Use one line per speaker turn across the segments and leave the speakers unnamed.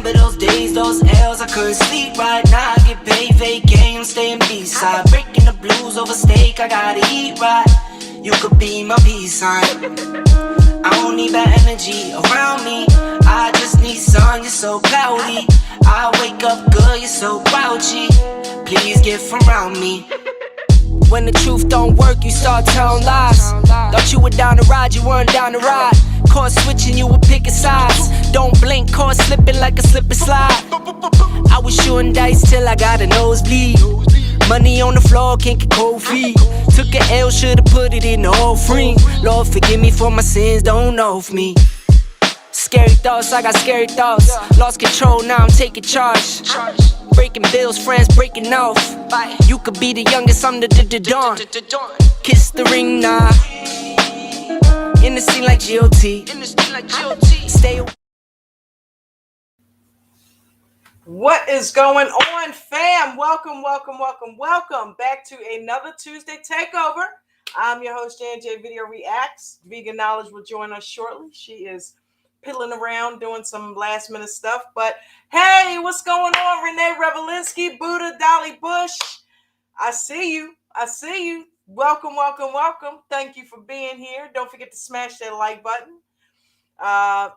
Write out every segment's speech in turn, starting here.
remember those days, those L's. I couldn't sleep right now. I get paid, fake game, staying B-side. Breaking the blues over steak, I gotta eat right. You could be my peace sign. I don't need that energy around me. I just need sun, you're so cloudy. I wake up good, you're so grouchy. Please get from around me. When the truth don't work, you start telling lies. Thought you were down to ride, you weren't down to ride. Caught switching, you were picking sides. Don't blink, caught slipping like a slip and slide. I was shooting dice till I got a nosebleed. Money on the floor, can't get cold feet. Took a L, should've put it in the offering. Lord, forgive me for my sins, don't know of me. Scary thoughts, I got scary thoughts. Lost control, now I'm taking charge. Breaking bills, friends breaking off. You could be the youngest, I'm the dawn. Kiss the ring, nah. In the scene like GOT. Stay away.
What is going on, fam? Welcome back to another Tuesday Takeover. I'm your host, J&J Video Reacts. Vegan Knowledge will join us shortly. She is piddling around doing some last minute stuff. But hey, what's going on? Renee Revelinsky, Buddha, Dolly Bush. I see you. Welcome. Thank you for being here. Don't forget to smash that like button.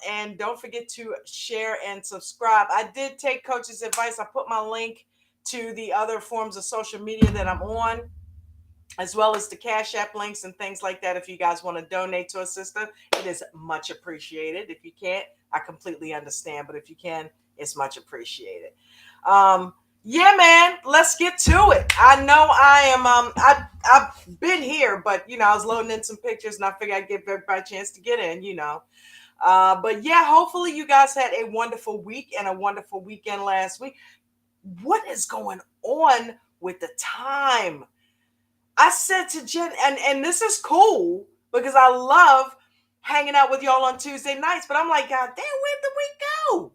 And don't forget to share and subscribe. I did take Coach's advice. I put my link to the other forms of social media that I'm on, as well as the Cash App links and things like that. If you guys want to donate to a sister, it is much appreciated. If you can't, I completely understand. But if you can, it's much appreciated. Yeah, man, let's get to it. I know I've been here, but, I was loading in some pictures and I figured I'd give everybody a chance to get in, But yeah, hopefully you guys had a wonderful week and a wonderful weekend last week. What is going on with the time? I said to Jen, and this is cool because I love hanging out with y'all on Tuesday nights, but I'm like, God damn, where did we go?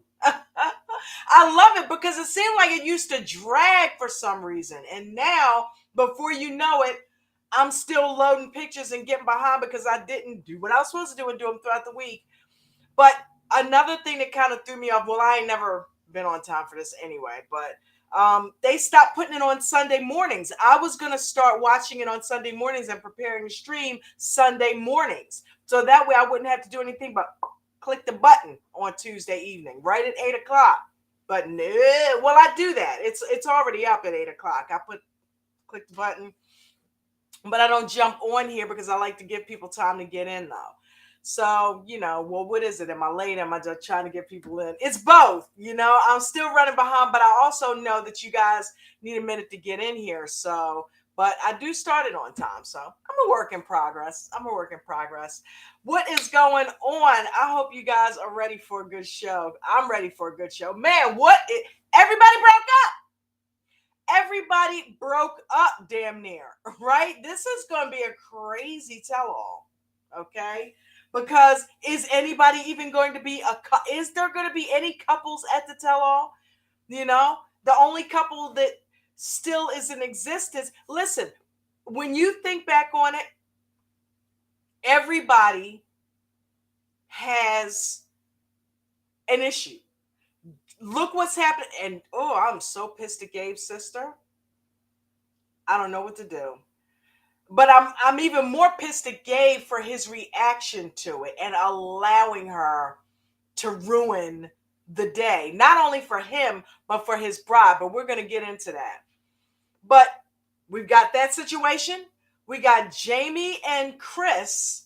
I love it because it seemed like it used to drag for some reason. And now, before you know it, I'm still loading pictures and getting behind because I didn't do what I was supposed to do and do them throughout the week. But another thing that kind of threw me off, well, I ain't never been on time for this anyway, but they stopped putting it on Sunday mornings. I was going to start watching it on Sunday mornings and preparing to stream Sunday mornings. So that way I wouldn't have to do anything but click the button on Tuesday evening, right at 8 o'clock. But no, well, I do that. It's already up at 8 o'clock. I click the button, but I don't jump on here because I like to give people time to get in though. So, well, what is it? Am I late? Am I just trying to get people in? It's both, I'm still running behind, but I also know that you guys need a minute to get in here. So, but I do start it on time. So I'm a work in progress. What is going on? I hope you guys are ready for a good show. I'm ready for a good show. Man, everybody broke up damn near, right? This is going to be a crazy tell-all, okay? Because is anybody even going to be is there going to be any couples at the tell-all? The only couple that still is in existence. Listen, when you think back on it, everybody has an issue. Look what's happening. And I'm so pissed at Gabe's sister. I don't know what to do. But I'm even more pissed at Gabe for his reaction to it and allowing her to ruin the day. Not only for him, but for his bride. But we're going to get into that. But we've got that situation. We got Jamie and Chris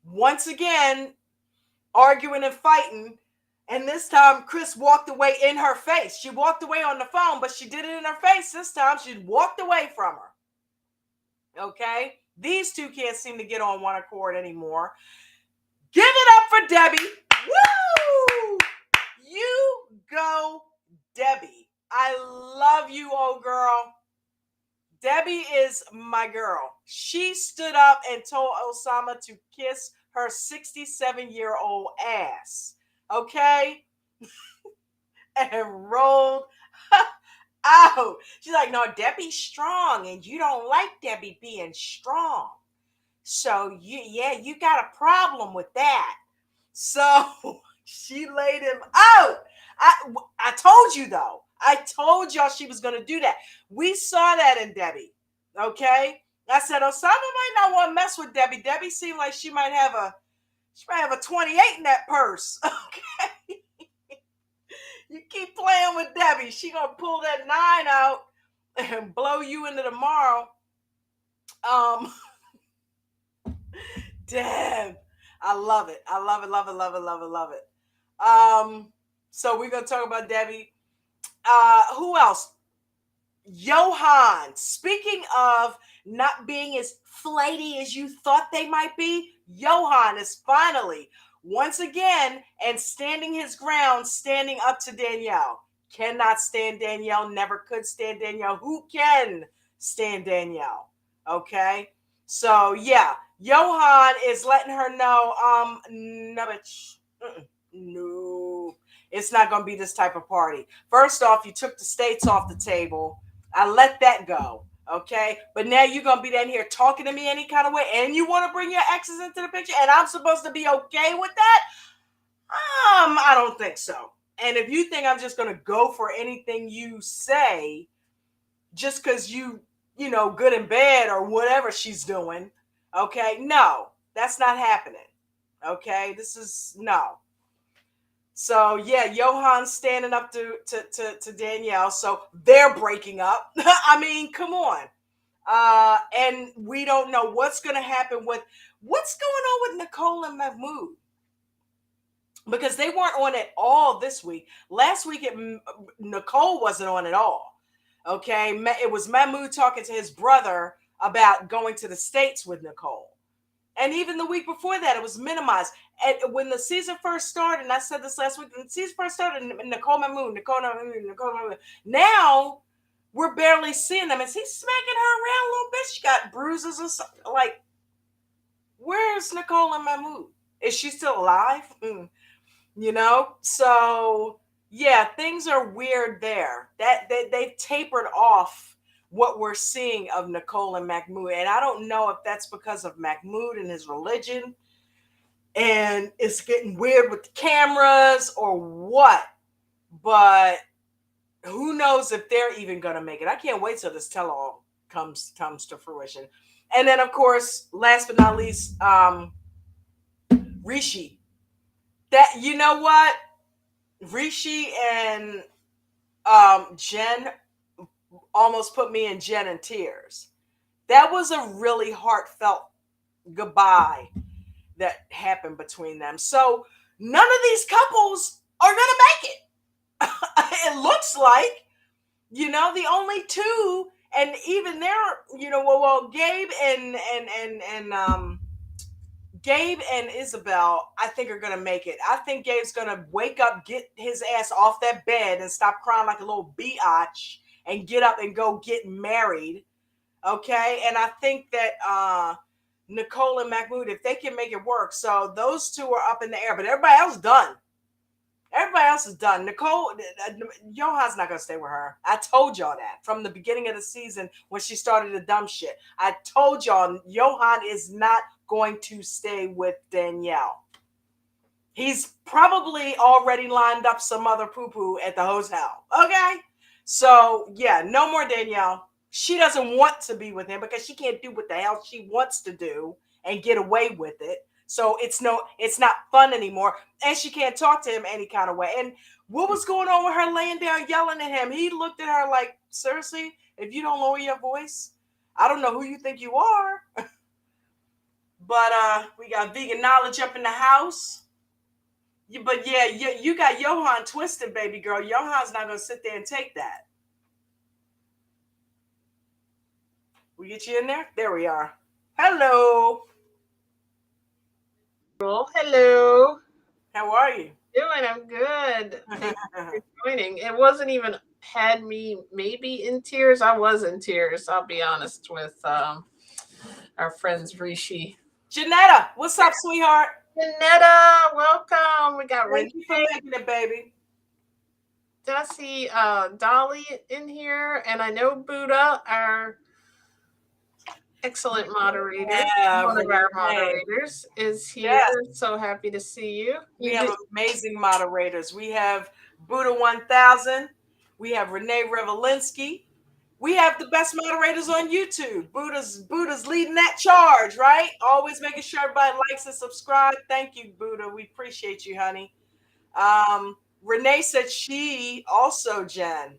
once again arguing and fighting. And this time, Chris walked away in her face. She walked away on the phone, but she did it in her face this time. She walked away from her. Okay, these two can't seem to get on one accord anymore. Give it up for Debbie. Woo! You go, Debbie. I love you, old girl. Debbie is my girl. She stood up and told Osama to kiss her 67-year-old ass. Okay? And rolled out. She's like, no, Debbie's strong, and you don't like Debbie being strong. So you got a problem with that. So she laid him out. I told you though. I told y'all she was going to do that. We saw that in Debbie. Okay. I said Osama might not want to mess with Debbie. Debbie seemed like she might have a 28 in that purse. Okay. You keep playing with Debbie. She gonna pull that 9 out and blow you into tomorrow. Um Damn. I love it. I love it, love it, love it, love it, love it. So we're gonna talk about Debbie. Who else? Johan. Speaking of not being as flighty as you thought they might be, Johan is finally, once again, and standing his ground, standing up to Danielle. Cannot stand Danielle, never could stand Danielle. Who can stand Danielle? Okay. So yeah, Johan is letting her know, no, bitch. No, it's not gonna be this type of party. First off, you took the states off the table. I let that go. Okay. But now you're gonna be down here talking to me any kind of way, and you want to bring your exes into the picture, and I'm supposed to be okay with that? I don't think so. And if you think I'm just gonna go for anything you say, just because you know, good and bad or whatever she's doing, okay? No, that's not happening. Okay, this is no. So yeah, Johan's standing up to Danielle. So they're breaking up. I mean, come on. And we don't know what's going to happen with what's going on with Nicole and Mahmoud, because they weren't on at all this week. Last week, Nicole wasn't on at all. Okay, it was Mahmoud talking to his brother about going to the States with Nicole. And even the week before that, it was minimized. And when the season first started, and I said this last week, when the season first started, Nicole Mahmoud. Now we're barely seeing them. Is he smacking her around a little bit? She got bruises or something. Like, where's Nicole and Mahmoud? Is she still alive? You know? So yeah, things are weird there. That they've tapered off what we're seeing of Nicole and Mahmoud. And I don't know if that's because of Mahmoud and his religion and it's getting weird with the cameras or what. But who knows if they're even going to make it. I can't wait till this tell-all comes to fruition. And then, of course, last but not least, Rishi. That, you know what? Rishi and Jen almost put me and Jen in tears. That was a really heartfelt goodbye that happened between them. So none of these couples are going to make it. It looks like, you know, the only two, and even they're, you know, well, Gabe and Isabel, I think are going to make it. I think Gabe's going to wake up, get his ass off that bed and stop crying like a little biatch and get up and go get married. Okay. And I think that Nicole and Mahmoud, if they can make it work. So those two are up in the air, but everybody else done. Everybody else is done. Nicole, Johan's not going to stay with her. I told y'all that from the beginning of the season when she started the dumb shit. I told y'all Johan is not going to stay with Danielle. He's probably already lined up some other poo-poo at the hotel. Okay? So, yeah, no more Danielle. She doesn't want to be with him because she can't do what the hell she wants to do and get away with it. So it's not fun anymore. And she can't talk to him any kind of way. And what was going on with her laying down yelling at him? He looked at her like, seriously, if you don't lower your voice, I don't know who you think you are. But we got vegan knowledge up in the house. But yeah, you got Johan twisted, baby girl. Johan's not going to sit there and take that. We get you in there? There we are. Hello.
Hello.
How are you?
I'm good. Thank you for joining. It wasn't even had me maybe in tears. I was in tears, I'll be honest, with our friends Rishi.
Janetta, what's up, sweetheart?
Janetta, welcome. We got
Thank you for making it, baby.
Did I see Dolly in here? And I know Buddha, our excellent moderator, one of our moderators, is here. Yes. So happy to see you.
We have amazing moderators. We have Buddha 1000. We have Renee Revelinsky. We have the best moderators on YouTube. Buddha's leading that charge, right? Always making sure everybody likes and subscribe. Thank you, Buddha. We appreciate you, honey. Renee said she also, Jen,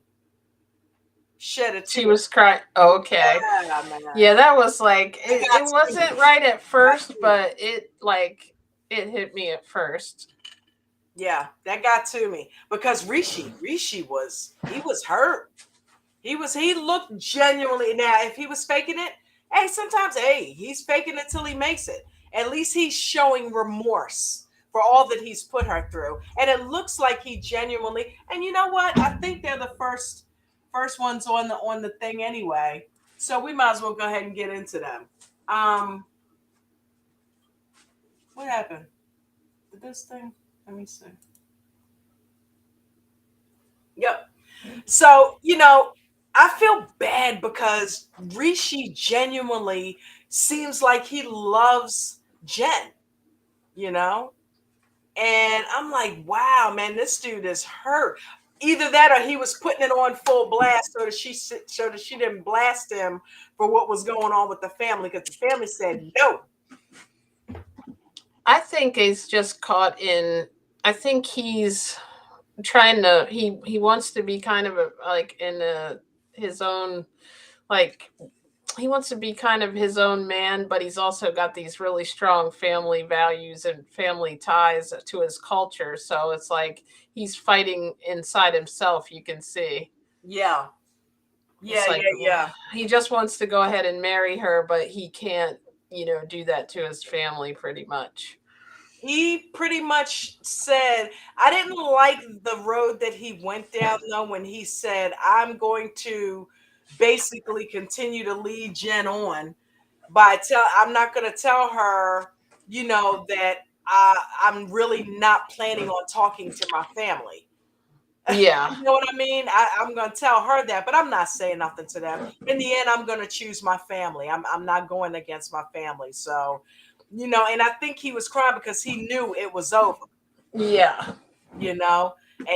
shed a tear.
She was crying. Okay.
Yeah, man.
Yeah, that was like it
got
wasn't
to.
right at first, but it hit me at first.
Yeah, that got to me because Rishi was hurt. He looked genuinely. Now, if he was faking it, hey, sometimes he's faking it till he makes it. At least he's showing remorse for all that he's put her through. And it looks like he genuinely, and you know what? I think they're the first ones on the thing anyway. So we might as well go ahead and get into them. What happened? Did this thing? Let me see. Yep. So, I feel bad because Rishi genuinely seems like he loves Jen, and I'm like, wow, man, this dude is hurt. Either that or he was putting it on full blast so that she didn't blast him for what was going on with the family because the family said no.
I think he's just caught in. I think he's trying to. He wants to be kind of his own like he wants to be kind of his own man, but he's also got these really strong family values and family ties to his culture. So it's like he's fighting inside himself. You can see.
Yeah.
It's like,
Yeah.
He just wants to go ahead and marry her, but he can't, do that to his family pretty much.
He pretty much said, I didn't like the road that he went down though when he said, I'm going to basically continue to lead Jen on I'm not going to tell her, that I'm really not planning on talking to my family.
Yeah.
You know what I mean? I'm going to tell her that, but I'm not saying nothing to them. In the end, I'm going to choose my family. I'm not going against my family. So, and I think he was crying because he knew it was over.
Yeah.
And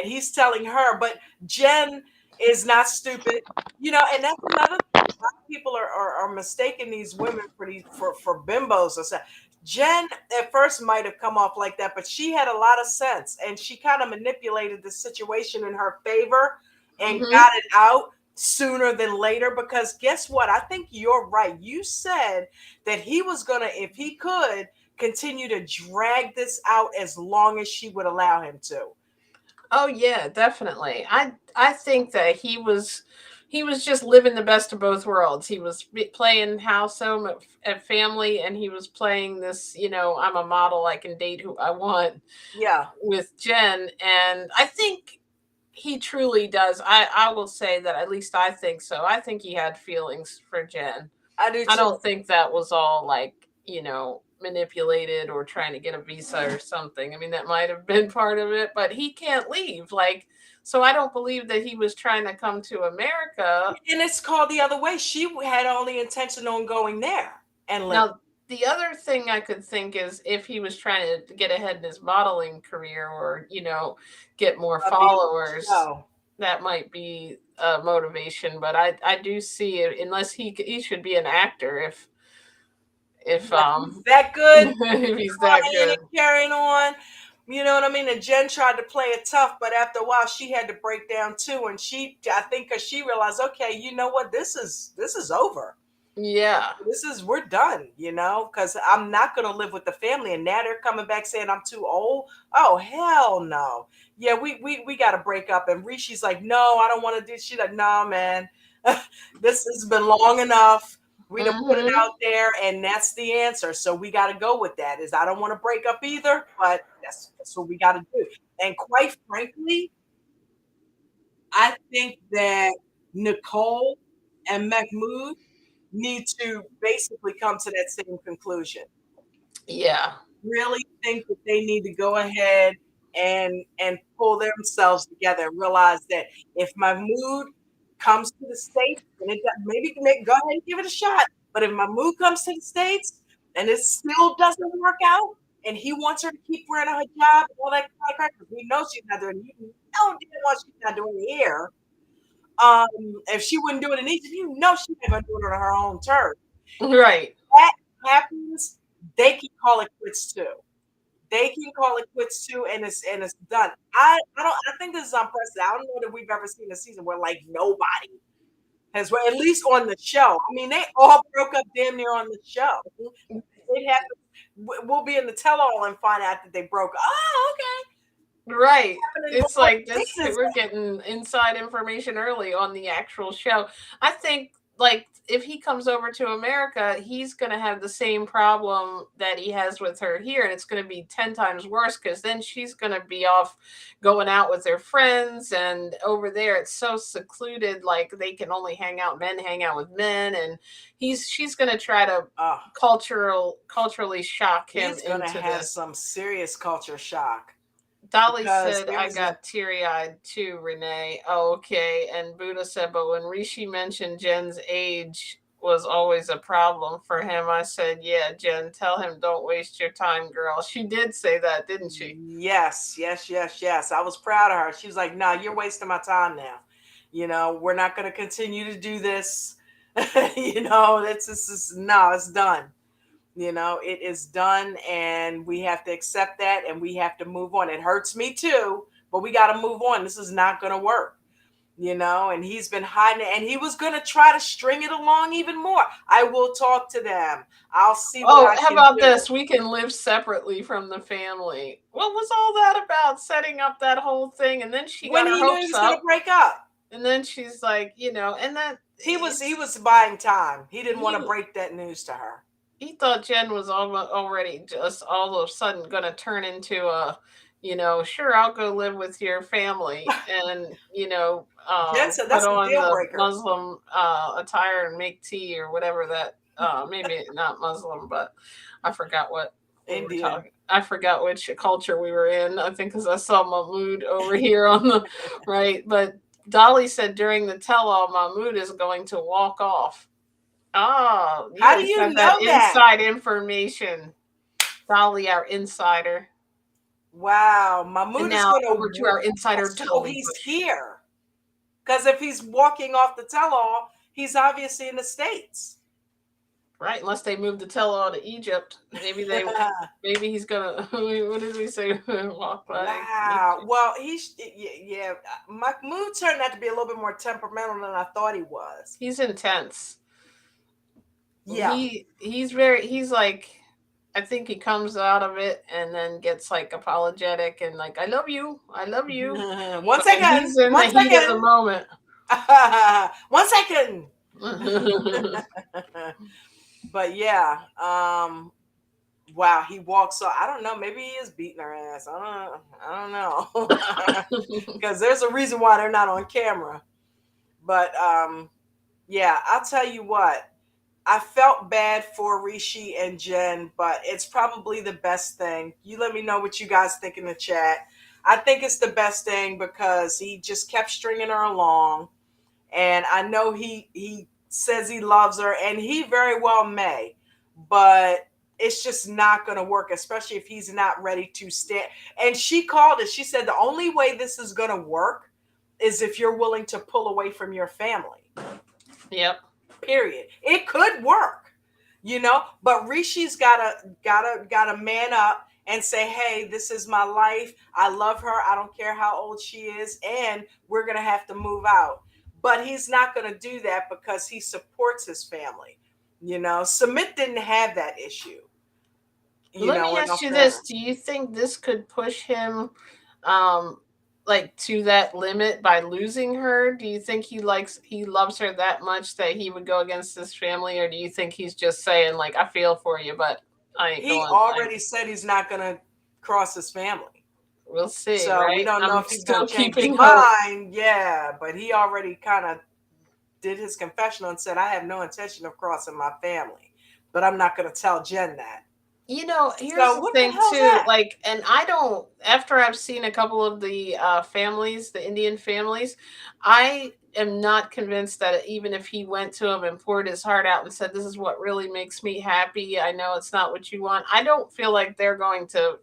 he's telling her, but Jen is not stupid, and that's another thing. A lot of people are mistaking these women for bimbos or something. Jen at first might have come off like that, but she had a lot of sense and she kind of manipulated the situation in her favor and got it out sooner than later. Because guess what? I think you're right. You said that he was going to, if he could, continue to drag this out as long as she would allow him to.
Oh yeah, definitely. I think that he was just living the best of both worlds. He was playing house home at family, and he was playing this, I'm a model, I can date who I want.
Yeah.
With Jen, and I think he truly does. I will say that, at least I think so. I think he had feelings for Jen.
I do too.
I don't think that was all like, manipulated or trying to get a visa or something. I mean, that might have been part of it, but he can't leave. So I don't believe that he was trying to come to America.
And it's called the other way. She had only intention on going there and live.
Now, the other thing I could think is if he was trying to get ahead in his modeling career or, get more followers, that might be a motivation. But I do see it, unless he should be an actor if
that good,
if he's that good,
carrying on. You know what I mean? And Jen tried to play it tough, but after a while, she had to break down too. And I think, because she realized, okay, you know what? This is over.
Yeah,
we're done. Because I'm not going to live with the family. And now they're coming back saying I'm too old. Oh hell no! Yeah, we got to break up. And Rishi's like, no, I don't want to do. She's like, no, man, this has been long enough. We done put it out there, and that's the answer. So we got to go with that. I don't want to break up either, but that's what we got to do. And quite frankly, I think that Nicole and Mahmoud need to basically come to that same conclusion.
Yeah.
Really think that they need to go ahead and pull themselves together and realize that if Mahmoud comes to the States, and maybe go ahead and give it a shot. But if Mahmoud comes to the States and it still doesn't work out, and he wants her to keep wearing her hijab and all that crap, because we know she's not doing it, know damn well she's not doing it here. If she wouldn't do it in Egypt, you know she's not gonna do it on her own turf.
Right.
That happens, they can call it quits too. They can call it quits too, and it's done. I think this is unprecedented. I don't know that we've ever seen a season where like nobody has, well, at least on the show. I mean, they all broke up damn near on the show. It happens. We'll be in the tell-all and find out that they broke up. Oh, okay.
Right.
Happening
It's
before
like
the
this,
season's
we're getting inside information early on the actual show. I think like if he comes over to America, he's going to have the same problem that he has with her here, and it's going to be 10 times worse because then she's going to be off going out with her friends, and over there it's so secluded, like they can only hang out, men hang out with men, and she's going to try to culturally shock him
he's gonna
into
have
this.
some serious culture shock.
Dolly
Because
said, I got teary eyed too, Renee. Oh, okay. And Buddha said, but when Rishi mentioned Jen's age was always a problem for him, I said, yeah, Jen, tell him don't waste your time, girl. She did say that, didn't she?
Yes. I was proud of her. She was like, "No, you're wasting my time now. You know, we're not going to continue to do this. You know, no, it's done. You know, it is done, and we have to accept that, and we have to move on. It hurts me too, but we got to move on. This is not going to work." You know, and he's been hiding it, and he was going to try to string it along even more. I will talk to them. I'll see what
Oh,
I
how
can
about
do.
this? We can live separately from the family. What was all that about, setting up that whole thing? And then she
When
got her
he knew he
hopes
was going to
up.
break up,
And then she's like, and that
he was buying time. He didn't want
he
to break that news to her.
he thought Jen was already just all of a sudden going to turn into a, sure, I'll go live with your family, and
Jen said
put
that's a
on
deal
the
breaker.
Muslim attire and make tea or whatever that. Maybe not Muslim, but I forgot what we were
Indian.
talking. I forgot which culture we were in. I think because I saw Mahmood over here on the right. But Dolly said during the tell-all, Mahmood is going to walk off. Oh, you
How do
always
you
got that
know that?
inside information. Dolly, our insider.
Wow,
And
Mahmoud is
now
going
over to our
to.
insider,
So
Dolly
he's
Bush.
here. Because if he's walking off the tell-all, he's obviously in the States.
Right, unless they move the tell-all to Egypt. Maybe he's gonna, what did we say? Walk by
Wow.
Egypt.
Well, yeah. Mahmoud turned out to be a little bit more temperamental than I thought he was.
He's intense.
Yeah.
He's like, I think he comes out of it and then gets like apologetic and like, I love you.
One
But when
second.
he's in the
One
heat of the
second.
moment.
1 second. But yeah, wow, he walks off. I don't know. Maybe he is beating her ass. I don't know. Because there's a reason why they're not on camera. But yeah, I'll tell you what. I felt bad for Rishi and Jen, but it's probably the best thing. You let me know what you guys think in the chat. I think it's the best thing because he just kept stringing her along, and I know he says he loves her, and he very well may, but it's just not going to work, especially if he's not ready to stand. And she called it. She said the only way this is going to work is if you're willing to pull away from your family.
Yep.
Period. It could work, but Rishi's gotta man up and say, hey, this is my life. I love her. I don't care how old she is, and we're gonna have to move out. But he's not gonna do that because he supports his family. Sumit didn't have that issue.
Let me ask you this. Do you think this could push him like to that limit by losing her? Do you think he loves her that much that he would go against his family, or do you think he's just saying like, I feel for you, but I ain't
He
going?
already said he's not gonna cross his family.
We'll see.
So
right?
we don't know
I'm
if he's
still
gonna change
keeping
his
hope.
mind. Yeah, but he already kind of did his confessional and said, I have no intention of crossing my family, but I'm not going to tell Jen that.
Here's
So
the
what the
thing
hell's
too.
that?
Like, and I don't. After I've seen a couple of the families, the Indian families, I am not convinced that even if he went to him and poured his heart out and said, "This is what really makes me happy. I know it's not what you want." I don't feel like they're going to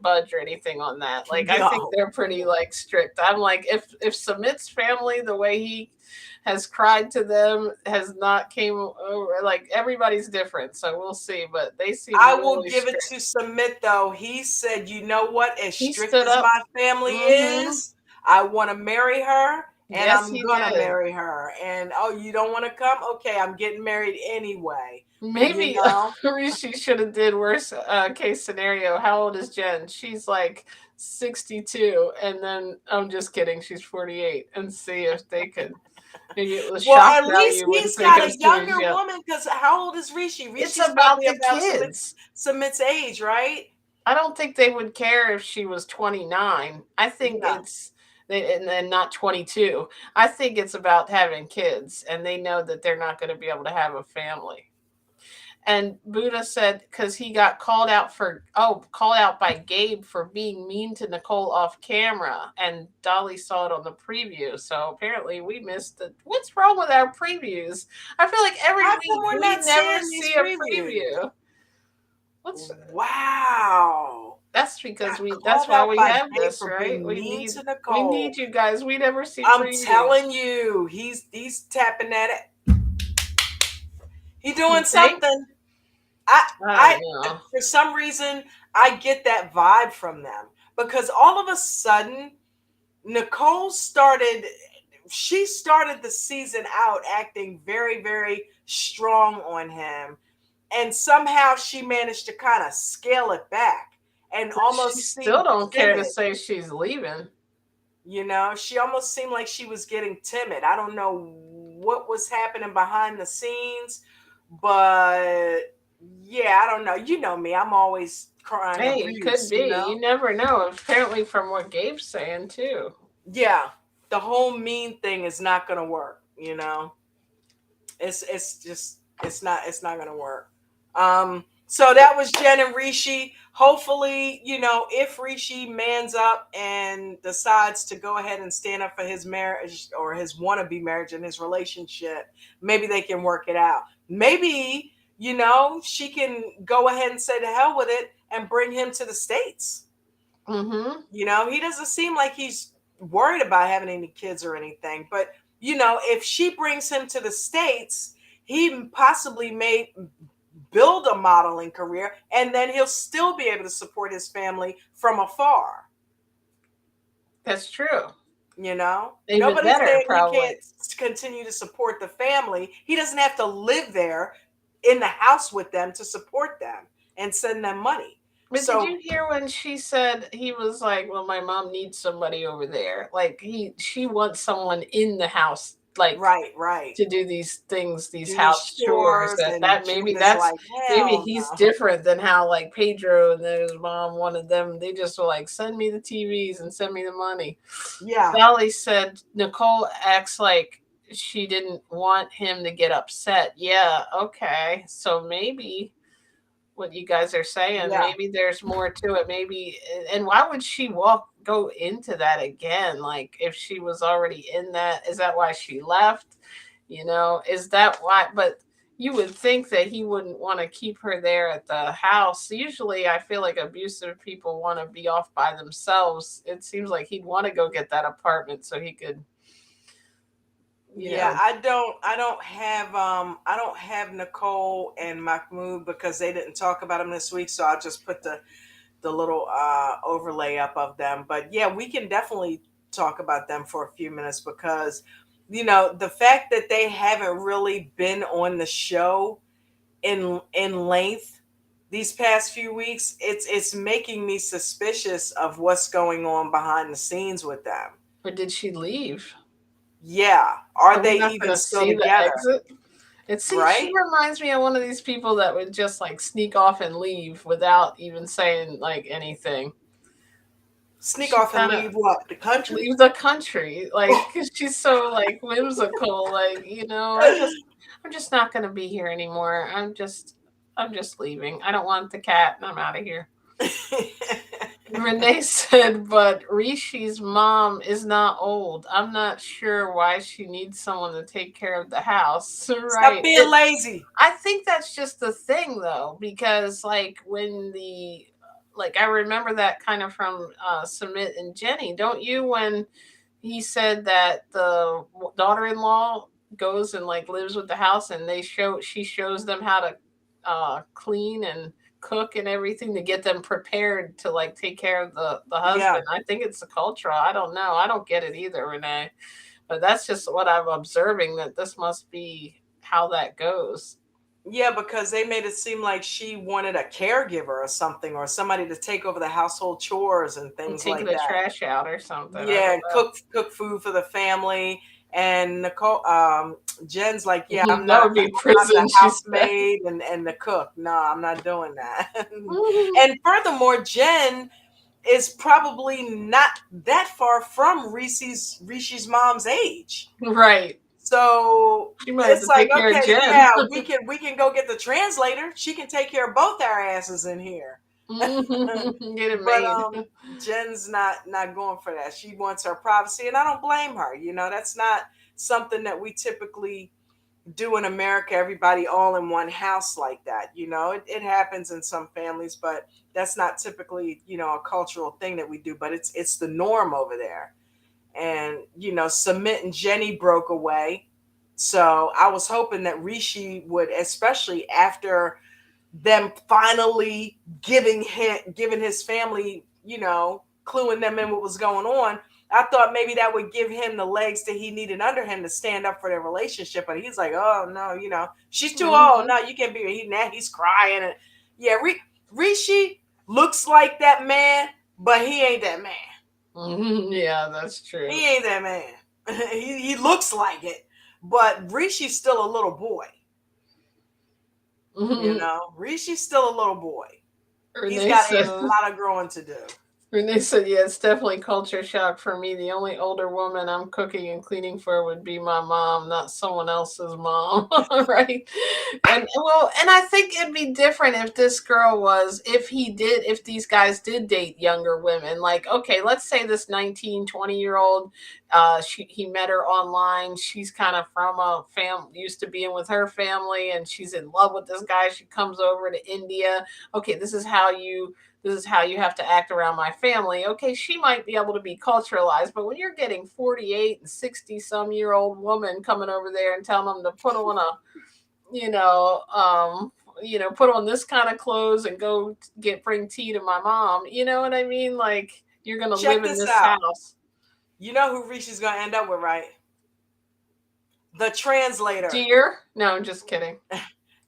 budge or anything on that. Like I think
No.
they're pretty like strict. I'm like, if Sumit's family, the way he has cried to them, has not came over, like everybody's different, so we'll see. But they seem
I will
really
give it
strict.
to Submit though. He said, "You know what? As
He
strict
stood
as
up.
my family
Mm-hmm.
is, I want to marry her, and
Yes,
I'm
he
gonna
did.
marry her. And oh, you don't want to come? Okay, I'm getting married anyway. You
Maybe
know."
Rishi should have did worse case scenario. How old is Jen? She's like 62, and then I'm just kidding. She's 48, and see if they could. Maybe it was
Well,
shock
at least
value wouldn't
he's
think
got
I
a
was too
younger
young.
woman. Because how old is Rishi?
It's
Rishi's
about
probably
the
about
kids.
Submit's age, right?
I don't think they would care if she was 29. I think
Yeah.
it's and then not 22. I think it's about having kids, and they know that they're not going to be able to have a family. And Buddha said because he got called out by Gabe for being mean to Nicole off camera, and Dolly saw it on the preview. So apparently we missed it. What's wrong with our previews? I feel like every
How come
week
we're
we
not
never
seeing these
see a
previews?
preview. What's
Wow.
That's because
Got
we. That's
called
why
out
we
by
have
Gabe
this,
for
right?
being mean to
We
Nicole.
need you guys. We never see
I'm
previews.
telling you, he's tapping at it. He
You
doing
think?
something. I
I
I
don't know.
for some reason I get that vibe from them because all of a sudden Nicole started she started the season out acting very, very strong on him. And somehow she managed to kind of scale it back and
She
almost
still
seem
don't care to
timid.
say she's leaving.
She almost seemed like she was getting timid. I don't know what was happening behind the scenes, but yeah, I don't know. You know me, I'm always crying
Hey, it could be.
abuse.
You never know. Apparently, from what Gabe's saying too.
Yeah, the whole mean thing is not going to work. It's not gonna work. So that was Jen and Rishi. Hopefully, if Rishi mans up and decides to go ahead and stand up for his marriage or his wannabe marriage and his relationship, maybe they can work it out. Maybe, she can go ahead and say to hell with it and bring him to the States.
Mm-hmm.
He doesn't seem like he's worried about having any kids or anything. But, if she brings him to the States, he possibly may build a modeling career and then he'll still be able to support his family from afar.
That's true. Even
Nobody's
better,
saying he
probably.
can't continue to support the family. He doesn't have to live there in the house with them to support them and send them money.
But did
So
you hear when she said he was like, "Well, my mom needs somebody over there." Like she wants someone in the house, like
right.
to do these things, these
Do these
house chores.
chores
That
and
that maybe
June is
that's
like,
maybe
hell
he's
no.
different than how like Pedro and his mom wanted them. They just were like, "Send me the TVs and send me the money."
Yeah.
Sally said Nicole acts like she didn't want him to get upset. Yeah, okay. So maybe what you guys are saying,
Yeah.
maybe there's more to it. Maybe and why would she go into that again? Like if she was already in that, is that why she left? Is that why? But you would think that he wouldn't want to keep her there at the house. Usually I feel like abusive people want to be off by themselves. It seems like he'd want to go get that apartment so he could,
Yeah, I don't have Nicole and Mahmoud because they didn't talk about them this week, so I'll just put the little overlay up of them. But yeah, we can definitely talk about them for a few minutes because the fact that they haven't really been on the show in length these past few weeks, it's making me suspicious of what's going on behind the scenes with them.
or did she leave?
Yeah, are
Are we
they
not going
even
to
still
see the
together?
exit? She
Right?
reminds me of one of these people that would just like sneak off and leave without even saying like anything.
Sneak
She
off and
kind of
leave what? The country?
leave the country, like 'cause she's so like whimsical. Like I'm just not going to be here anymore. I'm just leaving. I don't want the cat, and I'm out of here. Renee said, but Rishi's mom is not old. I'm not sure why she needs someone to take care of the house.
Stop
Right.
being lazy.
I think that's just the thing though, because like I remember that kind of from Submit and Jenny, don't you? When he said that the daughter-in-law goes and like lives with the house, and she shows them how to clean and cook and everything to get them prepared to like take care of the
Yeah.
husband. I think it's a cultural. I don't know. I don't get it either, Renee. But that's just what I'm observing, that this must be how that goes.
Yeah, because they made it seem like she wanted a caregiver or something, or somebody to take over the household chores and
And
things
taking
like
the
that.
trash out or something. I
Yeah,
don't know.
cook food for the family. And Nicole, Jen's like, yeah,
That would be
I'm not the
prison, she said.
housemaid and the cook. No, I'm not doing that. And furthermore, Jen is probably not that far from Rishi's mom's age.
Right.
So
She might have
it's
to
like,
take care of
okay,
Jen.
yeah, we can go get the translator. She can take care of both our asses in here.
Get it
But
made.
Jen's not going for that. She wants her privacy, and I don't blame her. That's not something that we typically do in America. Everybody all in one house like that. It happens in some families, but that's not typically a cultural thing that we do. But it's the norm over there. And Submit and Jenny broke away. So I was hoping that Rishi would, especially after them finally giving his family, cluing them in what was going on. I thought maybe that would give him the legs that he needed under him to stand up for their relationship. But he's like, oh no, she's too old.
Hmm.
No, you can't be. He's crying. And yeah, Rishi looks like that man, but he ain't that man.
Yeah, that's true.
He ain't that man. he looks like it, but Rishi's still a little boy. Rishi's still a little boy. He's
Renee
got
said.
a lot of growing to do.
Renee said, yeah, it's definitely culture shock for me. The only older woman I'm cooking and cleaning for would be my mom, not someone else's mom. Right. And I think it'd be different if this girl was, if these guys did date younger women. Like, okay, let's say this 19, 20-year old, he met her online. She's kind of from a family, used to being with her family, and she's in love with this guy. She comes over to India. Okay, this is how you have to act around my family. Okay, she might be able to be culturalized, but when you're getting 48 and 60 some year old woman coming over there and telling them to put on you know, um, put on this kind of clothes and go bring tea to my mom. You know what I mean? Like, you're gonna
Check
live in
this
this
out.
house.
You know who Rishi's gonna end up with, right? The translator.
Dear? No, I'm just kidding.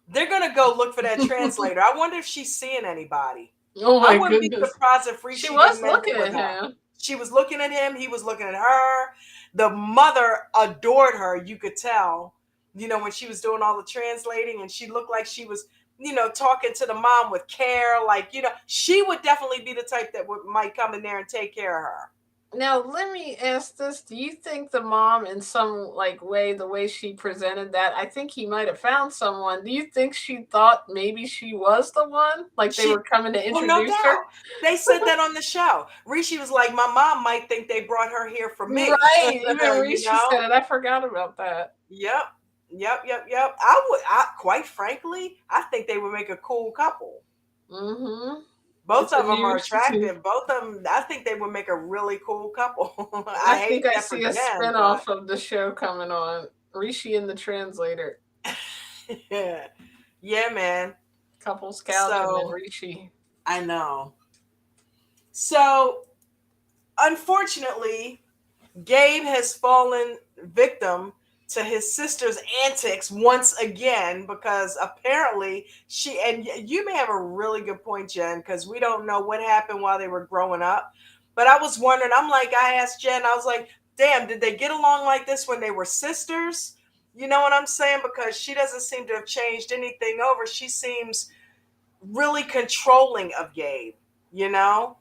They're gonna go look for that translator. I wonder if she's seeing anybody.
Oh
I
my
wouldn't be
goodness.
surprised if
She
Rishi
was
didn't end up
looking
with
at
her.
him.
She was looking at him. He was looking at her. The mother adored her. You could tell, when she was doing all the translating, and she looked like she was, talking to the mom with care. Like, she would definitely be the type that might come in there and take care of her.
Now, let me ask this. Do you think the mom, in some like way, the way she presented that, I think he might have found someone. Do you think she thought maybe she was the one? Like they were coming to
Well, no
introduce her?
doubt. They said that on the show. Rishi was like, my mom might think they brought her here for me.
Right. Even
you
Rishi
know?
said it. I forgot about that.
Yep. Yep. Quite frankly, I think they would make a cool couple.
Mm-hmm.
Both
It's a
of them
new
are attractive. Both of them, I think they would make a really cool couple.
I
I hate
think I
that for
see a
Jen,
spinoff of the show coming on. Rishi and the translator.
but yeah, man.
Couples couch and then
So
Rishi.
I know. So unfortunately, Gabe has fallen victim to his sister's antics once again, because apparently and you may have a really good point, Jen, because we don't know what happened while they were growing up. But I was wondering, I asked Jen, I was like, damn, did they get along like this when they were sisters? You know what I'm saying? Because she doesn't seem to have changed anything over. She seems really controlling of Gabe, you know?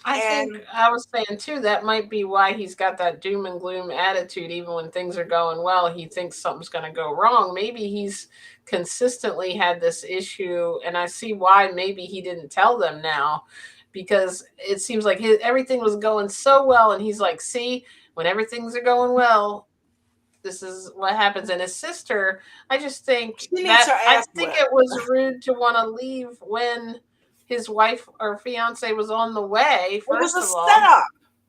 I think
And
I was saying too, that might be why he's got that doom and gloom attitude. Even when things are going well, he thinks something's going to go wrong. Maybe he's consistently had this issue, and I see why maybe he didn't tell them now. because it seems like everything was going so well, and he's like, see, when everything's going well, this is what happens. And his sister, I just think
She needs
that
her
I
ass
think
whipped.
it was rude to want to leave when his wife or fiance was on the way.
It was
First
a
of all,
setup.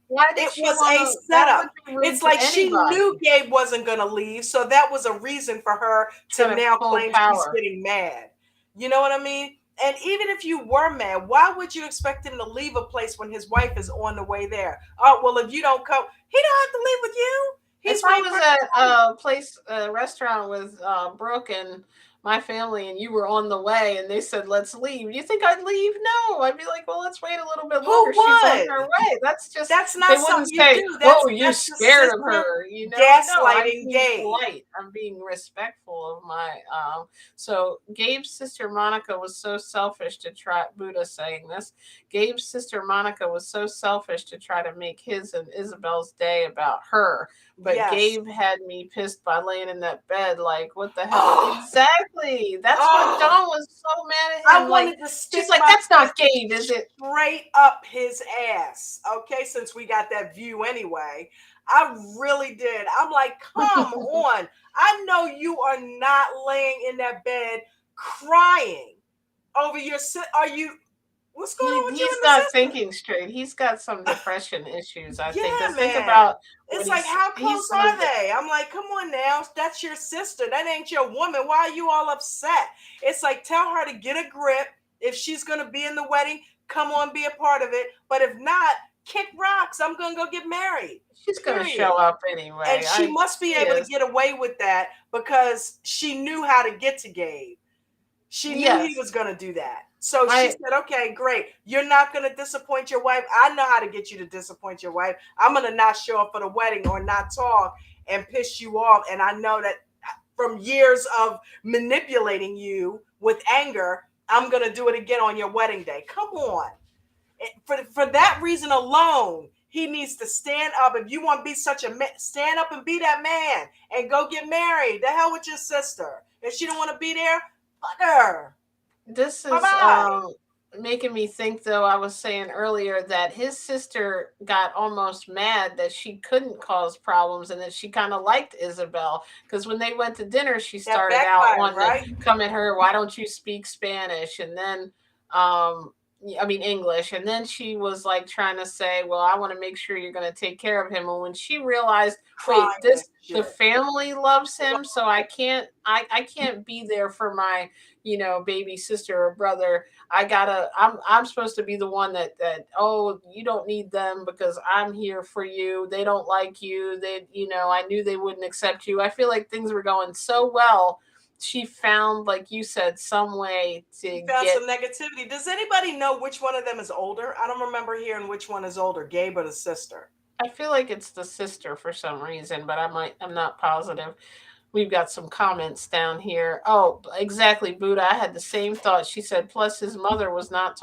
why did
It
she
was
want
a
to? That would
setup.
be rude
It's
to
like she knew
anybody.
Gabe wasn't going to leave, so that was a reason for her to
Trying to
now
pull
claim she's
power.
getting mad. You know what I mean? And even if you were mad, why would you expect him to leave a place when his wife is on the way there? Oh, well, if you don't come, he don't have to leave with you.
If
He's
I
waiting
was
for
at a restaurant with Brooke and my family, and you were on the way, and they said, "Let's leave," you think I'd leave? No, I'd be like, "Well, let's wait a little bit
who
longer. She's on
would.
her way." That's just
That's
they
not
wouldn't
something you
say,
do.
"Oh, you're
That's the
scared of
sister
her." You know, no, I'm
gaslighting
being
Gabe.
polite. I'm being respectful of my. So Gabe's sister Monica was so selfish to try. Buddha saying this. Gabe's sister Monica was so selfish to try to make his and Isabel's day about her. But
Yes.
Gabe had me pissed by laying in that bed. Like, what the hell?
Oh,
Exactly. That's what
oh,
Dawn was so mad at
I
him. Like,
wanted to
she's
stick
like,
my
that's not
fist
Gabe, is it?
straight up his ass. Okay, since we got that view anyway. I really did. I'm like, come on. I know you are not laying in that bed crying over your are you what's going on with you
He's
and the
not
sister?
thinking straight. He's got some depression issues, I think.
Yeah,
Because think
man.
about what
It's like, how close
he's
are
lived.
they? I'm like, come on now. That's your sister. That ain't your woman. Why are you all upset? It's like, tell her to get a grip. If she's going to be in the wedding, come on, be a part of it. But if not, kick rocks. I'm going to go get married.
She's gonna
Period.
show up
And
anyway.
she must
She
be able to
is.
get away with that because she knew how to get to Gabe. She knew he
Yes.
was going to do that. So she
I
said, okay, great. You're not going to disappoint your wife. I know how to get you to disappoint your wife. I'm going to not show up for the wedding or not talk and piss you off. And I know that from years of manipulating you with anger, I'm going to do it again on your wedding day. Come on. For that reason alone, he needs to stand up. If you want to be such a man, stand up and be that man and go get married. The hell with your sister. If she don't want to be there, fuck her.
This
Bye
is
bye.
making me think, though. I was saying earlier that his sister got almost mad that she couldn't cause problems and that she kind of liked Isabel, because when they went to dinner, she
That
started out
backfired,
wanting
right?
to come at her, why don't you speak Spanish? And then um I mean English, and then she was like trying to say, well, I want to make sure you're going to take care of him. And when she realized, wait,
Crying and
this the
shit.
family loves him, so I can't be there for my baby sister or brother. I'm supposed to be the one that, oh, you don't need them because I'm here for you. They don't like you. I knew they wouldn't accept you. I feel like things were going so well. She found, like you said, some way
She
to
found
get.
some negativity. Does anybody know which one of them is older? I don't remember hearing which one is older, Gabe or the sister.
I feel like it's the sister for some reason, but I'm not positive. We've got some comments down here. Oh, exactly, Buddha. I had the same thought. She said, plus his mother was not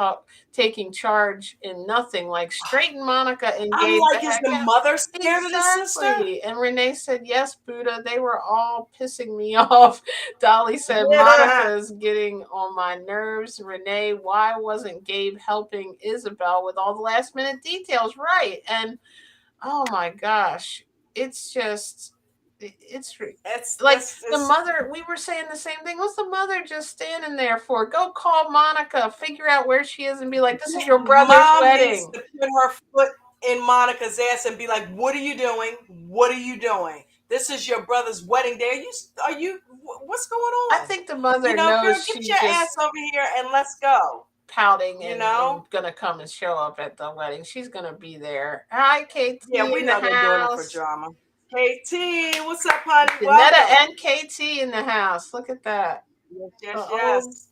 taking charge in nothing, like straighten Monica and
I'm
Gabe the
like, is
heck
the
out.
mother scared of the sister?
Exactly. And Renee said, yes, Buddha, they were all pissing me off. Dolly said,
Yeah.
Monica is getting on my nerves. Renee, why wasn't Gabe helping Isabel with all the last minute details? Right. And oh my gosh, it's just it's
It's
like
it's
the
it's
mother. We were saying the same thing. What's the mother just standing there for? Go call Monica, figure out where she is, and be like, this is your brother's
mom needs
wedding.
to put her foot in Monica's ass and be like, "What are you doing? What are you doing? This is your brother's wedding day. What's going
I
on?
think the mother
Girl,
knows
get
she's
your ass
just
over here and let's go.
pouting
You
and
know?
gonna come and show up at the wedding. She's gonna be there. Hi, KT
Yeah, we
in the
know they're doing it for
house.
drama. KT, what's up, honey?
Janetta
Welcome.
and KT in the house. Look at that.
Yes,
The
yes,
old
yes.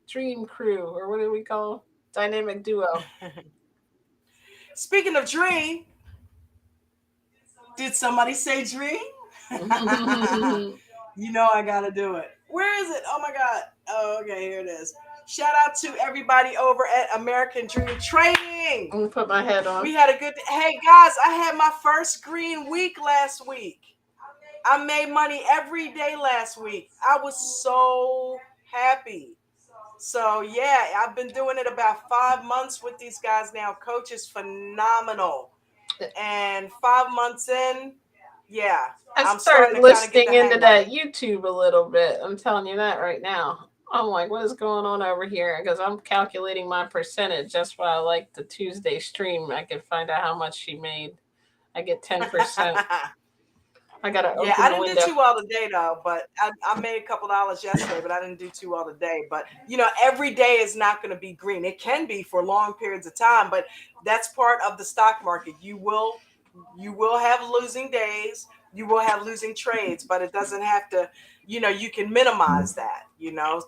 dream crew, or what do we call dynamic duo?
Speaking of dream, did somebody say dream? You know I gotta do it. Where is it? Oh my god. Oh, okay, here it is. Shout out to everybody over at American Dream Training.
I'm gonna put my head on.
We had a good hey guys, I had my first green week last week. I made money every day last week. I was so happy. So yeah, I've been doing it about 5 months with these guys now. Coach is phenomenal. And 5 months in, yeah,
I
I'm starting
started
to kind of get
listening
the
into
hang of
that
it.
YouTube a little bit. I'm telling you that right now. I'm like, what is going on over here? Because I'm calculating my percentage. That's why I like the Tuesday stream. I can find out how much she made. I get 10%. I got to
Yeah,
open
I
the
didn't do
window.
too well today though, but I made a couple dollars yesterday, but I didn't do too well today. But every day is not going to be green. It can be for long periods of time, but that's part of the stock market. You will have losing days, you will have losing trades, but it doesn't have to, you can minimize that,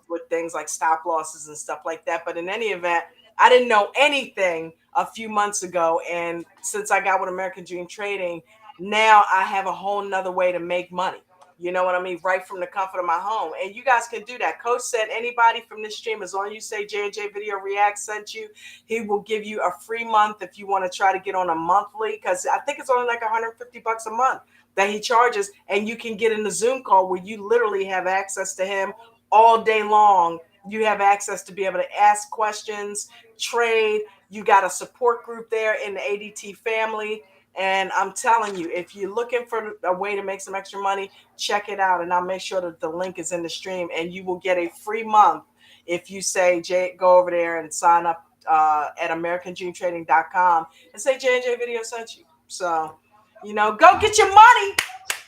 with things like stop losses and stuff like that. But in any event, I didn't know anything a few months ago, and since I got with American Dream Trading, now I have a whole nother way to make money. You know what I mean? Right from the comfort of my home. And you guys can do that. Coach said anybody from this stream, as long as you say J&J Video React sent you, he will give you a free month if you want to try to get on a monthly, because I think it's only like $150 a month that he charges. And you can get in the Zoom call where you literally have access to him all day long. You have access to be able to ask questions, trade. You got a support group there in the ADT family. And I'm telling you, if you're looking for a way to make some extra money, check it out. And I'll make sure that the link is in the stream, and you will get a free month if you say, Jay, go over there and sign up at AmericanDreamTrading.com and say J&J Video sent you. So, go get your money.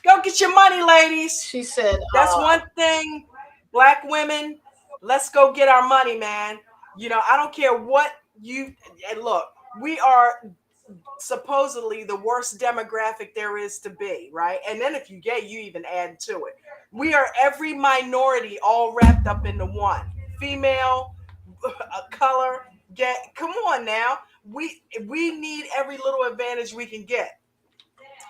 Go get your money, ladies.
She said,
That's one thing, Black women, let's go get our money, man. I don't care what and look, we are supposedly the worst demographic there is to be, right? And then if you gay, you even add to it. We are every minority all wrapped up into one. Female, color, gay. Come on now. We need every little advantage we can get.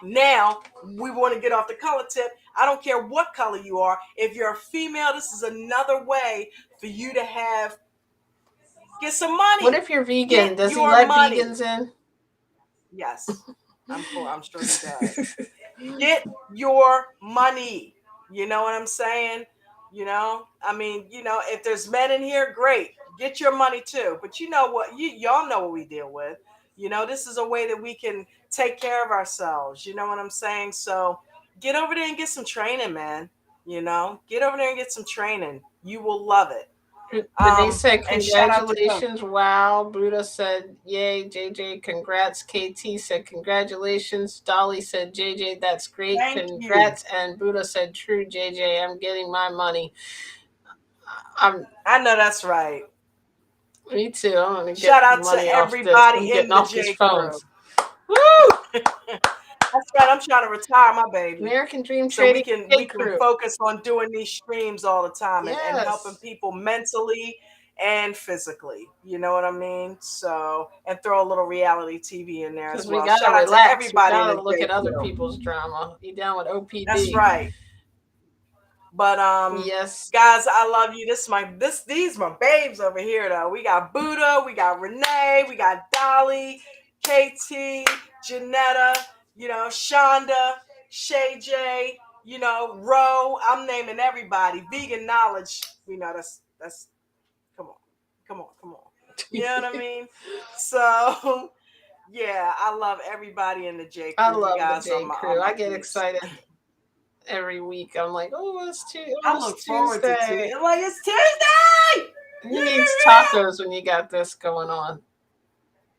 Now we want to get off the color tip. I don't care what color you are. If you're a female, this is another way for you to get some
what
money.
if you're
Get
vegan? Does he
your
let
money.
vegans in?
Yes, I'm sure he does. Get your money. You know what I'm saying? I mean, if there's men in here, great. Get your money too. But you know what? Y'all know what we deal with. This is a way that we can take care of ourselves. You know what I'm saying? So get over there and get some training, man. Get over there and get some training. You will love it.
Renee said,
And shout out to Coach.
congratulations. Wow. Buddha said, yay. JJ, congrats. KT said, congratulations. Dolly said, JJ, that's great.
Thank you.
Congrats. And Buddha said, true, JJ, I'm getting my money.
I know that's right.
Me too. I'm going to get
Shout
some
out to
money off this. I'm
everybody
getting
in the
off these
J crew.
phones. Woo!
That's right. I'm trying to retire my baby,
American Dream
so we
Trading
can
Day
we can
Crew.
focus on doing these streams all the time, and helping
Yes.
people mentally and physically. You know what I mean? So, and throw a little reality TV in there as
Because we
well.
got to
Shout out to
relax. We
everybody in
got
the
to look
J
at other
crew.
people's drama. You down with
That's
OPD?
right. But
Yes.
guys, I love you. These my babes over here though. We got Buddha, we got Renee, we got Dolly, KT, Janetta, Shonda, Shay J, Ro. I'm naming everybody. Vegan knowledge. We know that's come on. Come on. You know what I mean? So yeah, I love everybody in the J
I
crew. You
love the
guys
J
are
Crew.
my
I get
peeps.
excited every week. I'm like,
I
it's
look forward to
Tuesday.
Tuesday. Like, it's Tuesday.
Who needs tacos when you got this going on?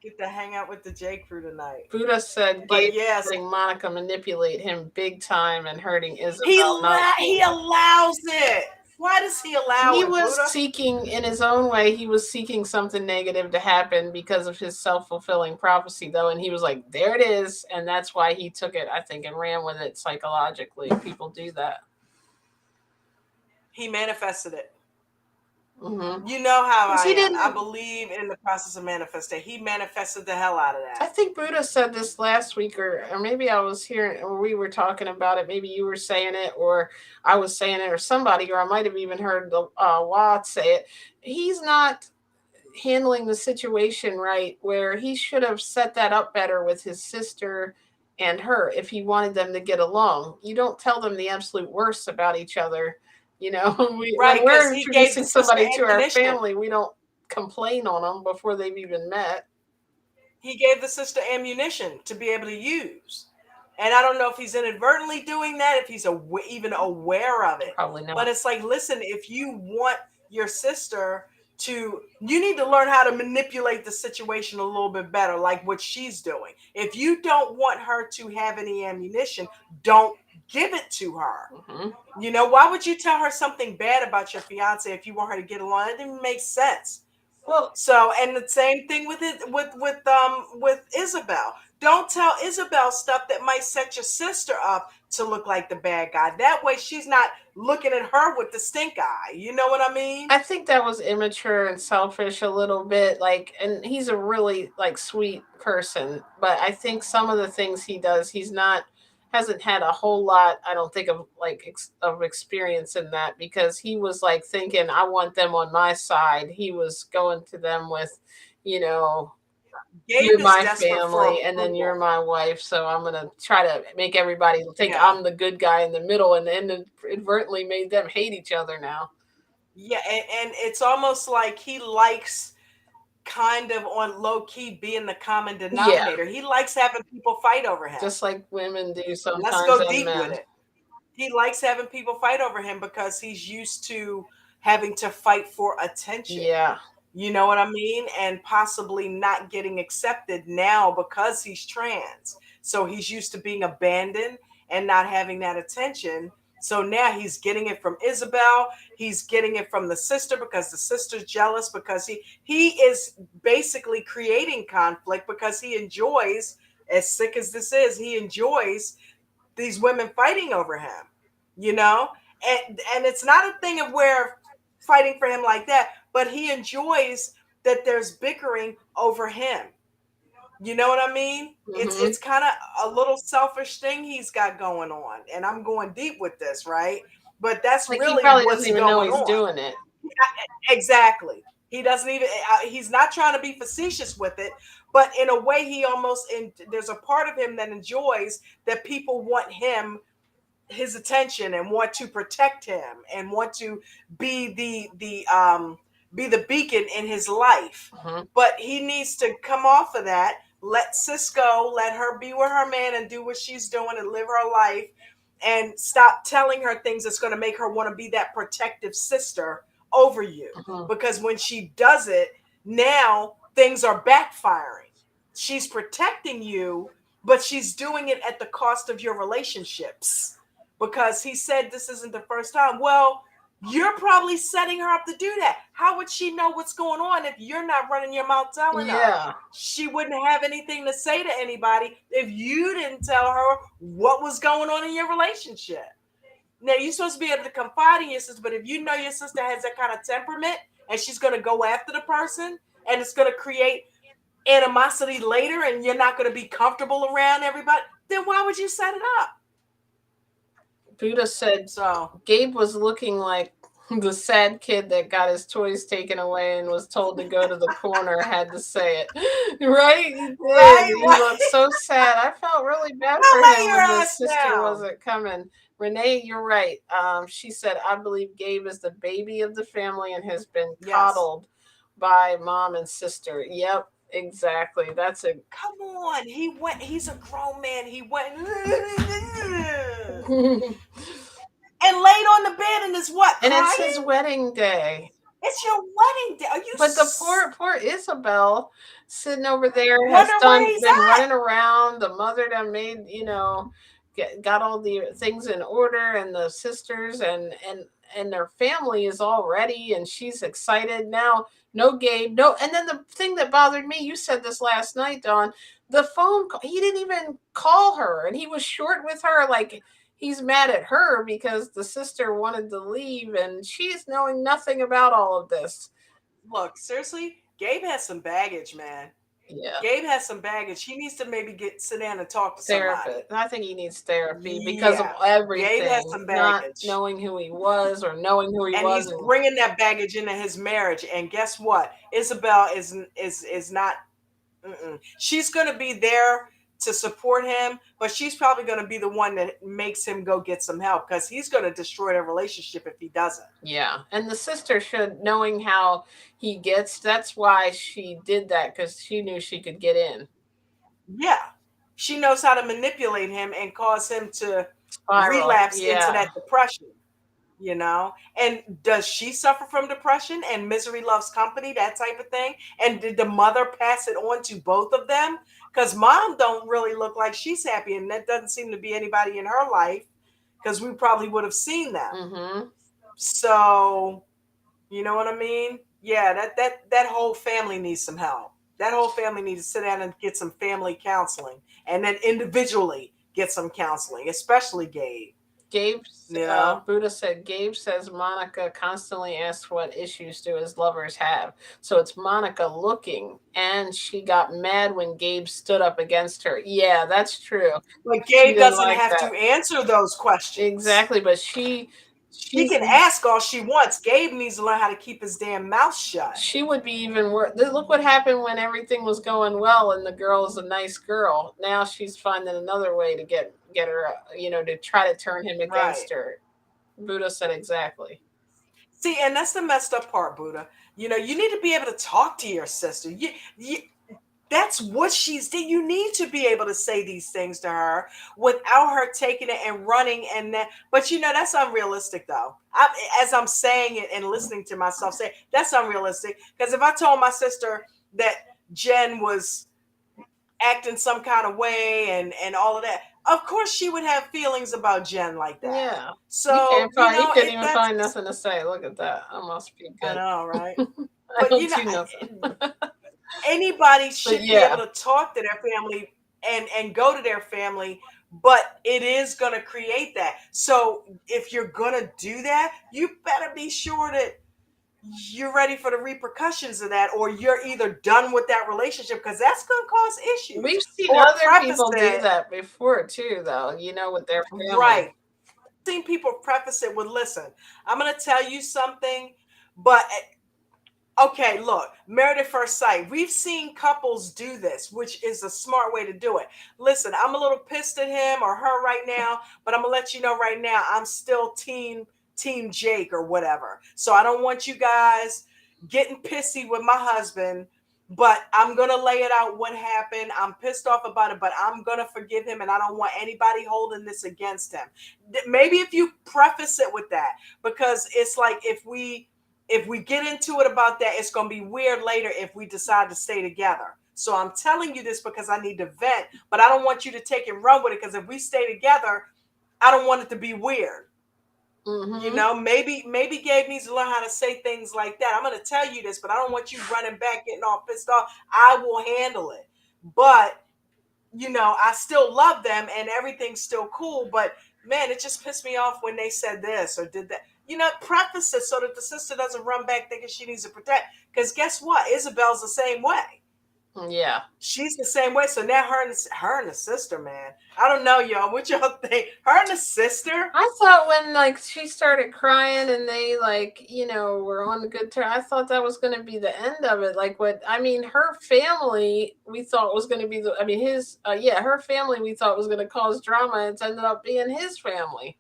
Get to hang out with the J crew tonight.
Buddha said
But
Gabe
yes,
letting Monica manipulate him big time and hurting
he
Isabel. Not
he
cool.
allows it. Why does he allow
He
it,
was
Buddha?
seeking, in his own way, he was seeking something negative to happen because of his self-fulfilling prophecy, though, and he was like, there it is, and that's why he took it, I think, and ran with it psychologically. People do that.
He manifested it.
Mm-hmm.
You know how I
He
am.
didn't.
I believe in the process of manifestation. He manifested the hell out of
I
that.
think Buddha said this last week, or maybe I was here, or we were talking about it. Maybe you were saying it, or I was saying it, or somebody, or I might have even heard the Watt say it. He's not handling the situation right, where he should have set that up better with his sister and her if he wanted them to get along. You don't tell them the absolute worst about each other.
Right,
When
because
we're
he gave the
introducing
sister
somebody to our
ammunition.
family, we don't complain on them before they've even met.
He gave the sister ammunition to be able to use. And I don't know if he's inadvertently doing that, if he's even aware of it.
Probably
But
not.
it's like, listen, if you want your sister you need to learn how to manipulate the situation a little bit better, like what she's doing. If you don't want her to have any ammunition, don't give it to her.
Hmm.
Why would you tell her something bad about your fiance if you want her to get along? It didn't make sense.
Well,
So, and the same thing with it with Isabel. Don't tell Isabel stuff that might set your sister up to look like the bad guy. That way she's not looking at her with the stink eye. You know what I mean?
I think that was immature and selfish a little bit. Like, and he's a really like sweet person, but I think some of the things he does, he's not hasn't had a whole lot. I don't think of like of experience in that, because he was like thinking, I want them on my side. He was going to them with, you know,
Gabe
you're
is
my
desperate for
family and then you're
approval.
my wife, so I'm gonna try to make everybody think
Yeah.
I'm the good guy in the middle, and then inadvertently made them hate each other now.
Yeah, and it's almost like he likes kind of on low key being the common
Yeah,
denominator. He likes having people fight over him.
just like women do
Let's
sometimes,
go
and
deep with
men.
it. He likes having people fight over him because he's used to having to fight for attention.
Yeah.
You know what I mean? And possibly not getting accepted now because he's trans. So he's used to being abandoned and not having that attention. So now he's getting it from Isabel. He's getting it from the sister because the sister's jealous, because he is basically creating conflict because he enjoys, as sick as this is, he enjoys these women fighting over him, you know? And it's not a thing of where fighting for him like that, but he enjoys that there's bickering over him. You know what I mean? It's
Hmm.
it's kind of a little selfish thing he's got going on. And I'm going deep with this, right? But that's
Like, he
really
probably doesn't
what's
even know
going
he's
on.
doing it.
Exactly. He doesn't even he's not trying to be facetious with it, but in a way he almost there's a part of him that enjoys that people want his attention and want to protect him and want to be the beacon in his life.
Hmm.
But he needs to come off of that, let Cisco, let her be with her man and do what she's doing and live her life, and stop telling her things that's going to make her want to be that protective sister over you.
Hmm.
Because when she does it, now things are backfiring. She's protecting you, but she's doing it at the cost of your relationships, because he said this isn't the first time. Well, you're probably setting her up to do that. How would she know what's going on if you're not running your mouth telling her?
Yeah.
She wouldn't have anything to say to anybody if you didn't tell her what was going on in your relationship. Now, you're supposed to be able to confide in your sister, but if you know your sister has that kind of temperament and she's going to go after the person and it's going to create animosity later and you're not going to be comfortable around everybody, then why would you set it up?
Buddha said
So,
Gabe was looking like the sad kid that got his toys taken away and was told to go to the corner, had to say it. Right? He did.
right,
He
right.
looked so sad. I felt really bad
Now
for
lay
him
your
when the
ass
sister
down.
wasn't coming. Renee, you're right. She said, I believe Gabe is the baby of the family and has been
Yes.
coddled by mom and sister. Yep, exactly. That's a
Come on. He's a grown man. He went and laid on the bed and is what?
and it's his
Crying?
wedding day.
It's your wedding day. Are you
But the poor Isabel sitting over there has
wonder where he's
been
at?
running around. The mother done made, got all the things in order, and the sisters and their family is all ready, and she's excited now. No Gabe, no. And then the thing that bothered me, you said this last night, Dawn. The phone call, he didn't even call her, and he was short with her, like he's mad at her because the sister wanted to leave, and she's knowing nothing about all of this.
Look, seriously, Gabe has some baggage, man.
Yeah.
Gabe has some baggage. He needs to maybe sit down and talk to somebody.
Therapist. I think he needs therapy because of
Yeah. Gabe has
everything,
some
not
baggage.
knowing who he was or knowing who he
And he's
wasn't.
bringing that baggage into his marriage. And guess what? Isabel is not. Mm-mm. She's going to be there to support him, but she's probably going to be the one that makes him go get some help because he's going to destroy their relationship if he doesn't.
Yeah, and the sister should, knowing how he gets, that's why she did that, because she knew she could get in.
Yeah. She knows how to manipulate him and cause him to
Spiral.
relapse into
Yeah.
that depression, you know? And does she suffer from depression and misery loves company, that type of thing? And did the mother pass it on to both of them? Because mom don't really look like she's happy, and that doesn't seem to be anybody in her life because we probably would have seen them.
Mm-hmm.
So, you know what I mean? Yeah, that whole family needs some help. That whole family needs to sit down and get some family counseling, and then individually get some counseling, especially Gabe.
Gabe,
You know,
Buddha said, Gabe says Monica constantly asks what issues do his lovers have. So it's Monica looking, and she got mad when Gabe stood up against her. Yeah, that's true.
but
She
Gabe
didn't
doesn't
like
have to
that.
answer those questions.
Exactly, but
She
she's
can ask all she wants. Gabe needs to learn how to keep his damn mouth shut.
she would be even worse. Look what happened when everything was going well and the girl is a nice girl. Now she's finding another way to get her, to try to turn him
Right.
against her. Buddha said exactly.
See, and that's the messed up part, Buddha. You know, you need to be able to talk to your sister. That's what she's did. You need to be able to say these things to her without her taking it and running. And that, but that's unrealistic, though. As I'm saying it and listening to myself say, that's unrealistic. Because if I told my sister that Jen was acting some kind of way and all of that, of course she would have feelings about Jen like that.
Yeah.
So
You couldn't even
that's,
find nothing to say. Look at that. I must be
I
good.
know, right?
I
But
don't do nothing.
anybody
But
should be
yeah.
able to talk to their family and go to their family, but it is going to create that. So if you're going to do that, you better be sure that you're ready for the repercussions of that, or you're either done with that relationship because that's going to cause issues,
We've seen
or
other
preface
people do
it.
that before too, though, with their family.
Right. Seen people preface it with, listen, I'm going to tell you something, but okay, look, married at first sight. We've seen couples do this, which is a smart way to do it. Listen, I'm a little pissed at him or her right now, but I'm gonna let you know right now, I'm still team Jake or whatever. So I don't want you guys getting pissy with my husband, but I'm gonna lay it out what happened. I'm pissed off about it, but I'm gonna forgive him, and I don't want anybody holding this against him. Maybe if you preface it with that, because it's like if we get into it about that, it's going to be weird later if we decide to stay together. So I'm telling you this because I need to vent, but I don't want you to take and run with it, because if we stay together, I don't want it to be weird.
Mm-hmm.
Maybe Gabe needs to learn how to say things like that. I'm going to tell you this, but I don't want you running back, getting all pissed off. I will handle it. But I still love them and everything's still cool. But man, it just pissed me off when they said this or did that. Preface it so that the sister doesn't run back thinking she needs to protect. Because guess what? Isabel's the same way.
Yeah.
She's the same way. So now her and the sister, man. I don't know, y'all. What y'all think? Her and the sister?
I thought when she started crying and they were on the good term, I thought that was going to be the end of it. Her family we thought was going to be her family we thought was going to cause drama. It's ended up being his family.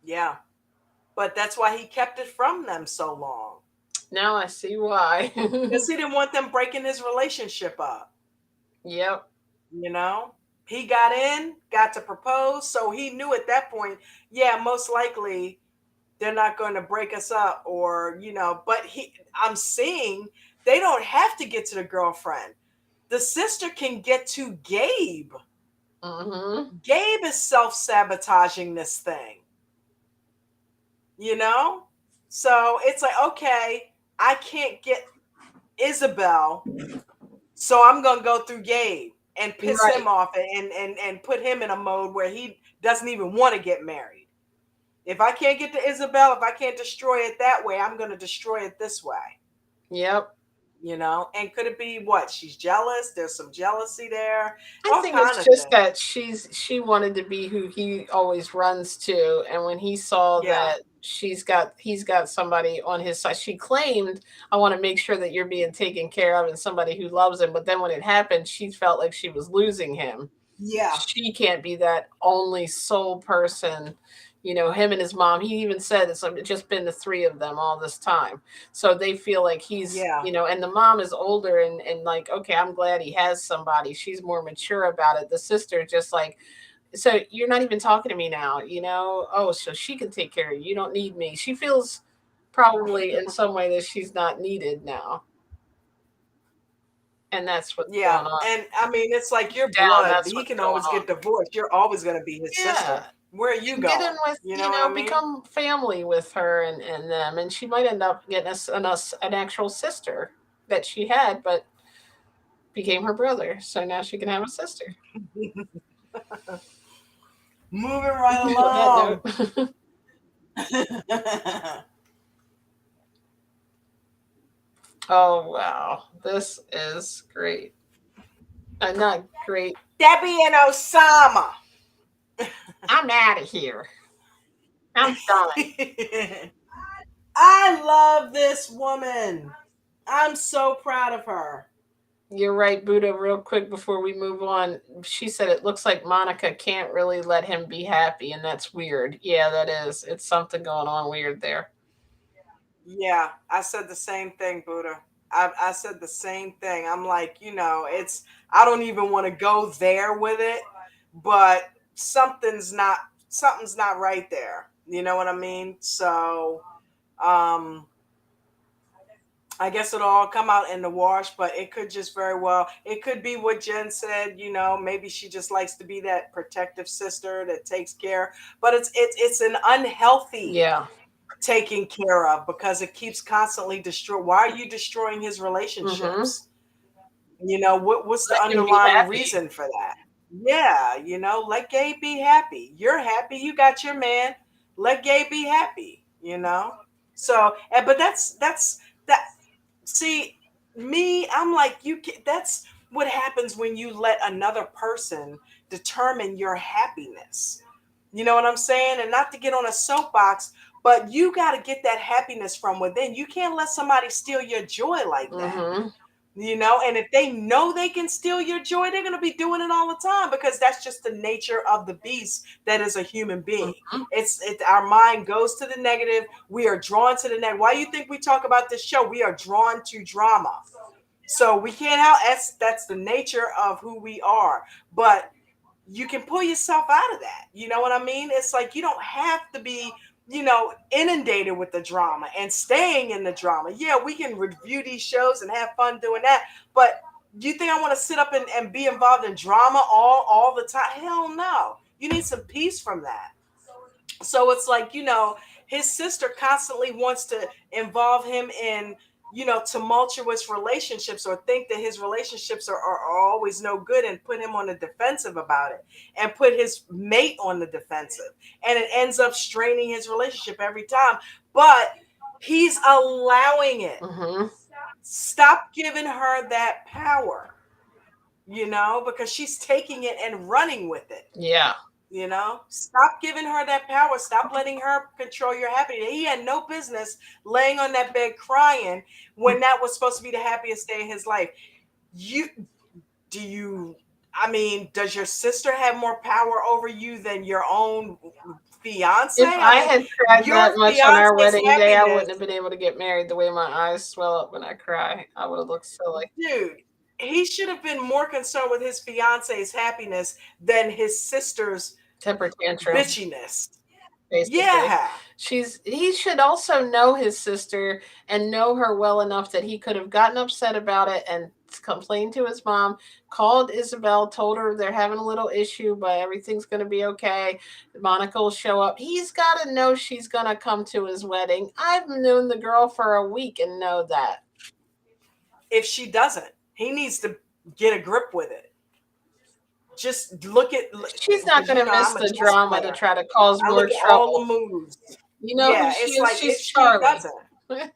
Yeah. But that's why he kept it from them so long.
Now I see why.
Because he didn't want them breaking his relationship up.
Yep.
He got in, got to propose, so he knew at that point, yeah, most likely they're not going to break us up, or but I'm seeing they don't have to get to the girlfriend. The sister can get to Gabe.
Mm-hmm.
Gabe is self-sabotaging this thing. So it's like, okay, I can't get Isabel, so I'm gonna go through Gabe and piss
Right.
him off and put him in a mode where he doesn't even want to get married. If I can't get to Isabel, if I can't destroy it that way, I'm gonna destroy it this way.
Yep.
And could it be what? She's jealous. There's some jealousy there.
I think it's just that she wanted to be who he always runs to, and when he saw
Yeah.
that he's got somebody on his side. She claimed, I want to make sure that you're being taken care of and somebody who loves him. But then when it happened, she felt like she was losing him.
Yeah.
She can't be that only sole person. Him and his mom, he even said it's just been the three of them all this time. So they feel like he's,
Yeah.
and the mom is older and like, okay, I'm glad he has somebody. She's more mature about it. The sister just like, so you're not even talking to me now, oh, so she can take care of you. You don't need me. She feels probably in some way that she's not needed now. And that's what's
Yeah.
going on.
And I mean, it's like your
Down,
blood.
that's
He
what's
can
going
always
on.
get divorced. You're always going to be his
Yeah.
sister. Where are you
And get in
going?
with,
You know what I mean?
become family with her and them. And she might end up getting an actual sister that she had, but became her brother. So now she can have a sister.
Moving right
On that
along.
note. Oh, wow. This is great. Not great.
Debbie and Osama.
I'm out of here. I'm done.
I love this woman. I'm so proud of her.
You're right, Buddha. Real quick before we move on, she said it looks like Monica can't really let him be happy, and that's weird. Yeah, that is. It's something going on weird there.
Yeah, I said the same thing, Buddha. I said the same thing. I'm like, I don't even want to go there with it, but something's not right there. You know what I mean? So, um, I guess it'll all come out in the wash, but it could just very well, it could be what Jen said, maybe she just likes to be that protective sister that takes care, but it's an unhealthy
Yeah.
taking care of because it keeps constantly destroying. Why are you destroying his
Mm-hmm.
relationships? What's the
Let him be
underlying
happy.
reason for that? Yeah, let Gabe be happy. You're happy. You got your man. Let Gabe be happy. So, but that's that. See, me, I'm like that's what happens when you let another person determine your happiness. You know what I'm saying? And not to get on a soapbox, but you got to get that happiness from within. You can't let somebody steal your joy like that.
Mm-hmm.
And if they know they can steal your joy, they're going to be doing it all the time because that's just the nature of the beast that is a human being.
Mm-hmm.
Our mind goes to the negative. We are drawn to the negative. Why do you think we talk about this show? We are drawn to drama. So we can't help, that's the nature of who we are. But you can pull yourself out of that. You know what I mean? It's like you don't have to be, inundated with the drama and staying in the drama. Yeah, we can review these shows and have fun doing that. But do you think I want to sit up and be involved in drama all the time? Hell no. You need some peace from that. So it's like, his sister constantly wants to involve him in, tumultuous relationships or think that his relationships are always no good and put him on the defensive about it and put his mate on the defensive. And it ends up straining his relationship every time. But he's allowing it.
Mm-hmm.
Stop giving her that power, because she's taking it and running with it.
Yeah.
Stop giving her that power. Stop letting her control your happiness. He had no business laying on that bed crying when that was supposed to be the happiest day in his life. Does your sister have more power over you than your own fiance?
If I had cried
your
that much on our
fiance's
wedding day, I
happiness,
wouldn't have been able to get married the way my eyes swell up when I cry. I would have looked silly.
dude. He should have been more concerned with his fiance's happiness than his sister's
Temper tantrum,
bitchiness.
basically.
Yeah.
He should also know his sister and know her well enough that he could have gotten upset about it and complained to his mom, called Isabel, told her they're having a little issue, but everything's going to be okay. Monica will show up. He's got to know she's going to come to his wedding. I've known the girl for a week and know that.
If she doesn't, he needs to get a grip with it. Just look at.
She's not going to miss
I'm a
the
chess
drama to
player.
try to cause
I
more
look at
trouble.
all the moves.
You know
Yeah,
who she
it's
is?
like
She's
if she
Charlie.
doesn't.
I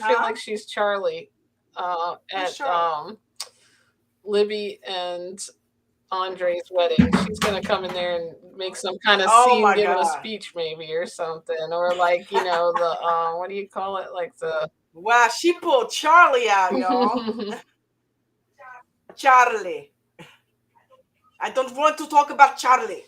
feel like she's Charlie
Who's
at
Charlie?
Libby and Andre's wedding. She's gonna come in there and make some kind of
Oh
scene,
my
giving a
God.
speech maybe or something, or like the what do you call it? Like the
Wow, she pulled Charlie out, y'all. Charlie. I don't want to talk about Charlie.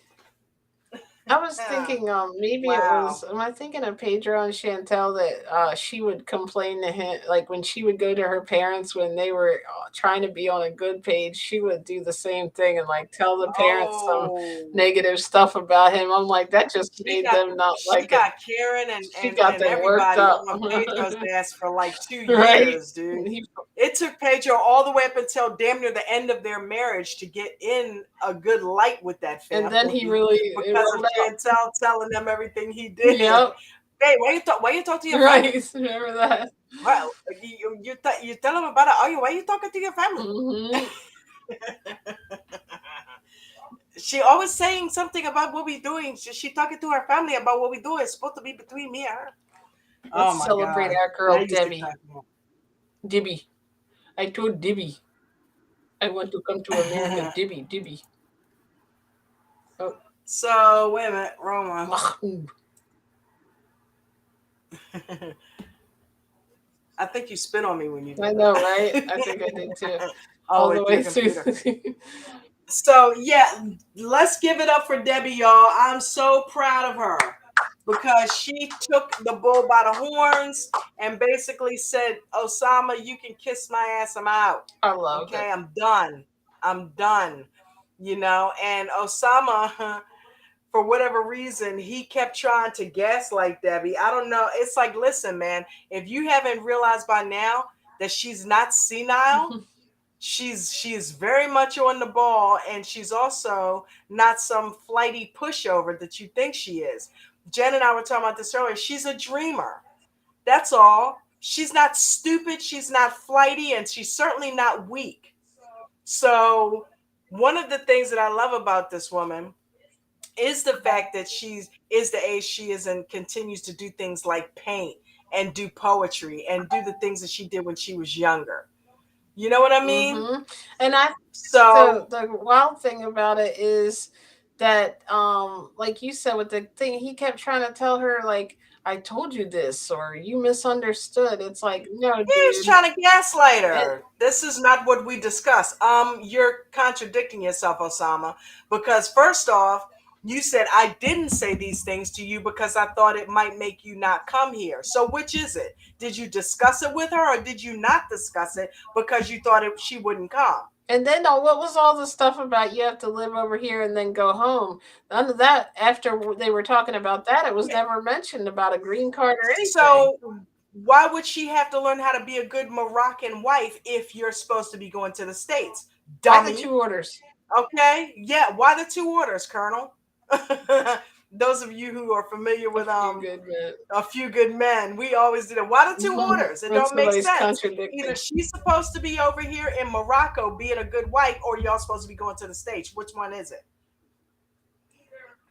I was thinking, maybe it
Wow.
was. Am I thinking of Pedro and Chantel that she would complain to him, like when she would go to her parents when they were trying to be on a good page, she would do the same thing and like tell the parents some
Oh,
negative stuff about him. I'm like, that just
she
made
got
them not
she
like it.
got Karen and
She
and
got
and
them worked
everybody
up,
on Pedro's ass for like 2
right?
years, dude.
He,
It took Pedro all the way up until damn near the end of their marriage to get in a good light with that
and then he
family
really it
because of
rolled out.
Chantel telling them everything he did.
Yep,
Hey, why you talk to your family?
right. Remember that?
Well, you tell them about it. Oh, why you talking to your family?
Hmm.
She always saying something about what we doing. She talking to her family about what we do. It's supposed to be between me and her. Oh
Let's
my
celebrate
God.
our
That
girl
used to
Debbie.
crack me
Dibby. I told Dibby I want to come to America.
up.
Dibby, Dibby. Oh,
So wait a minute, Roma.
Mahmoud.
I think you spit on me when you
I
did
know, right? I think I did too.
that.
All
Oh,
the
with your
way through.
computer. So yeah, let's give it up for Debbie, y'all. I'm so proud of her because she took the bull by the horns and basically said, Osama, you can kiss my ass. I'm out.
I loved
Okay,
it.
I'm done. I'm done. And Osama, for whatever reason, he kept trying to gaslight Debbie. I don't know. It's like, listen, man, if you haven't realized by now that she's not senile, she's very much on the ball, and she's also not some flighty pushover that you think she is. Jen and I were talking about this earlier. She's a dreamer. That's all. She's not stupid, she's not flighty, and she's certainly not weak. So one of the things that I love about this woman is the fact that she's is the age she is and continues to do things like paint and do poetry and do the things that she did when she was younger. You know what I mean?
Mm-hmm. And I
So
the wild thing about it is that like you said with the thing, he kept trying to tell her like, I told you this or you misunderstood. It's like, no,
he's
dude.
trying to gaslight
And
her. This is not what we discussed. You're contradicting yourself, Osama, because first off, you said I didn't say these things to you because I thought it might make you not come here. So which is it? Did you discuss it with her or did you not discuss it because you thought she wouldn't come?
And then what was all the stuff about you have to live over here and then go home? None of that. After they were talking about that, it was
Yeah.
never mentioned about a green card or anything.
So why would she have to learn how to be a good Moroccan wife if you're supposed to be going to the States?
Why the
Dummy.
two orders?
Okay. Yeah. Why the two orders, Colonel? Those of you who are familiar
A
with
few good men.
A Few Good Men, we always did it. Why the two orders? It
When
don't make
somebody's
sense. Either
contradicting.
she's supposed to be over here in Morocco being a good wife, or y'all supposed to be going to the States. Which one is it?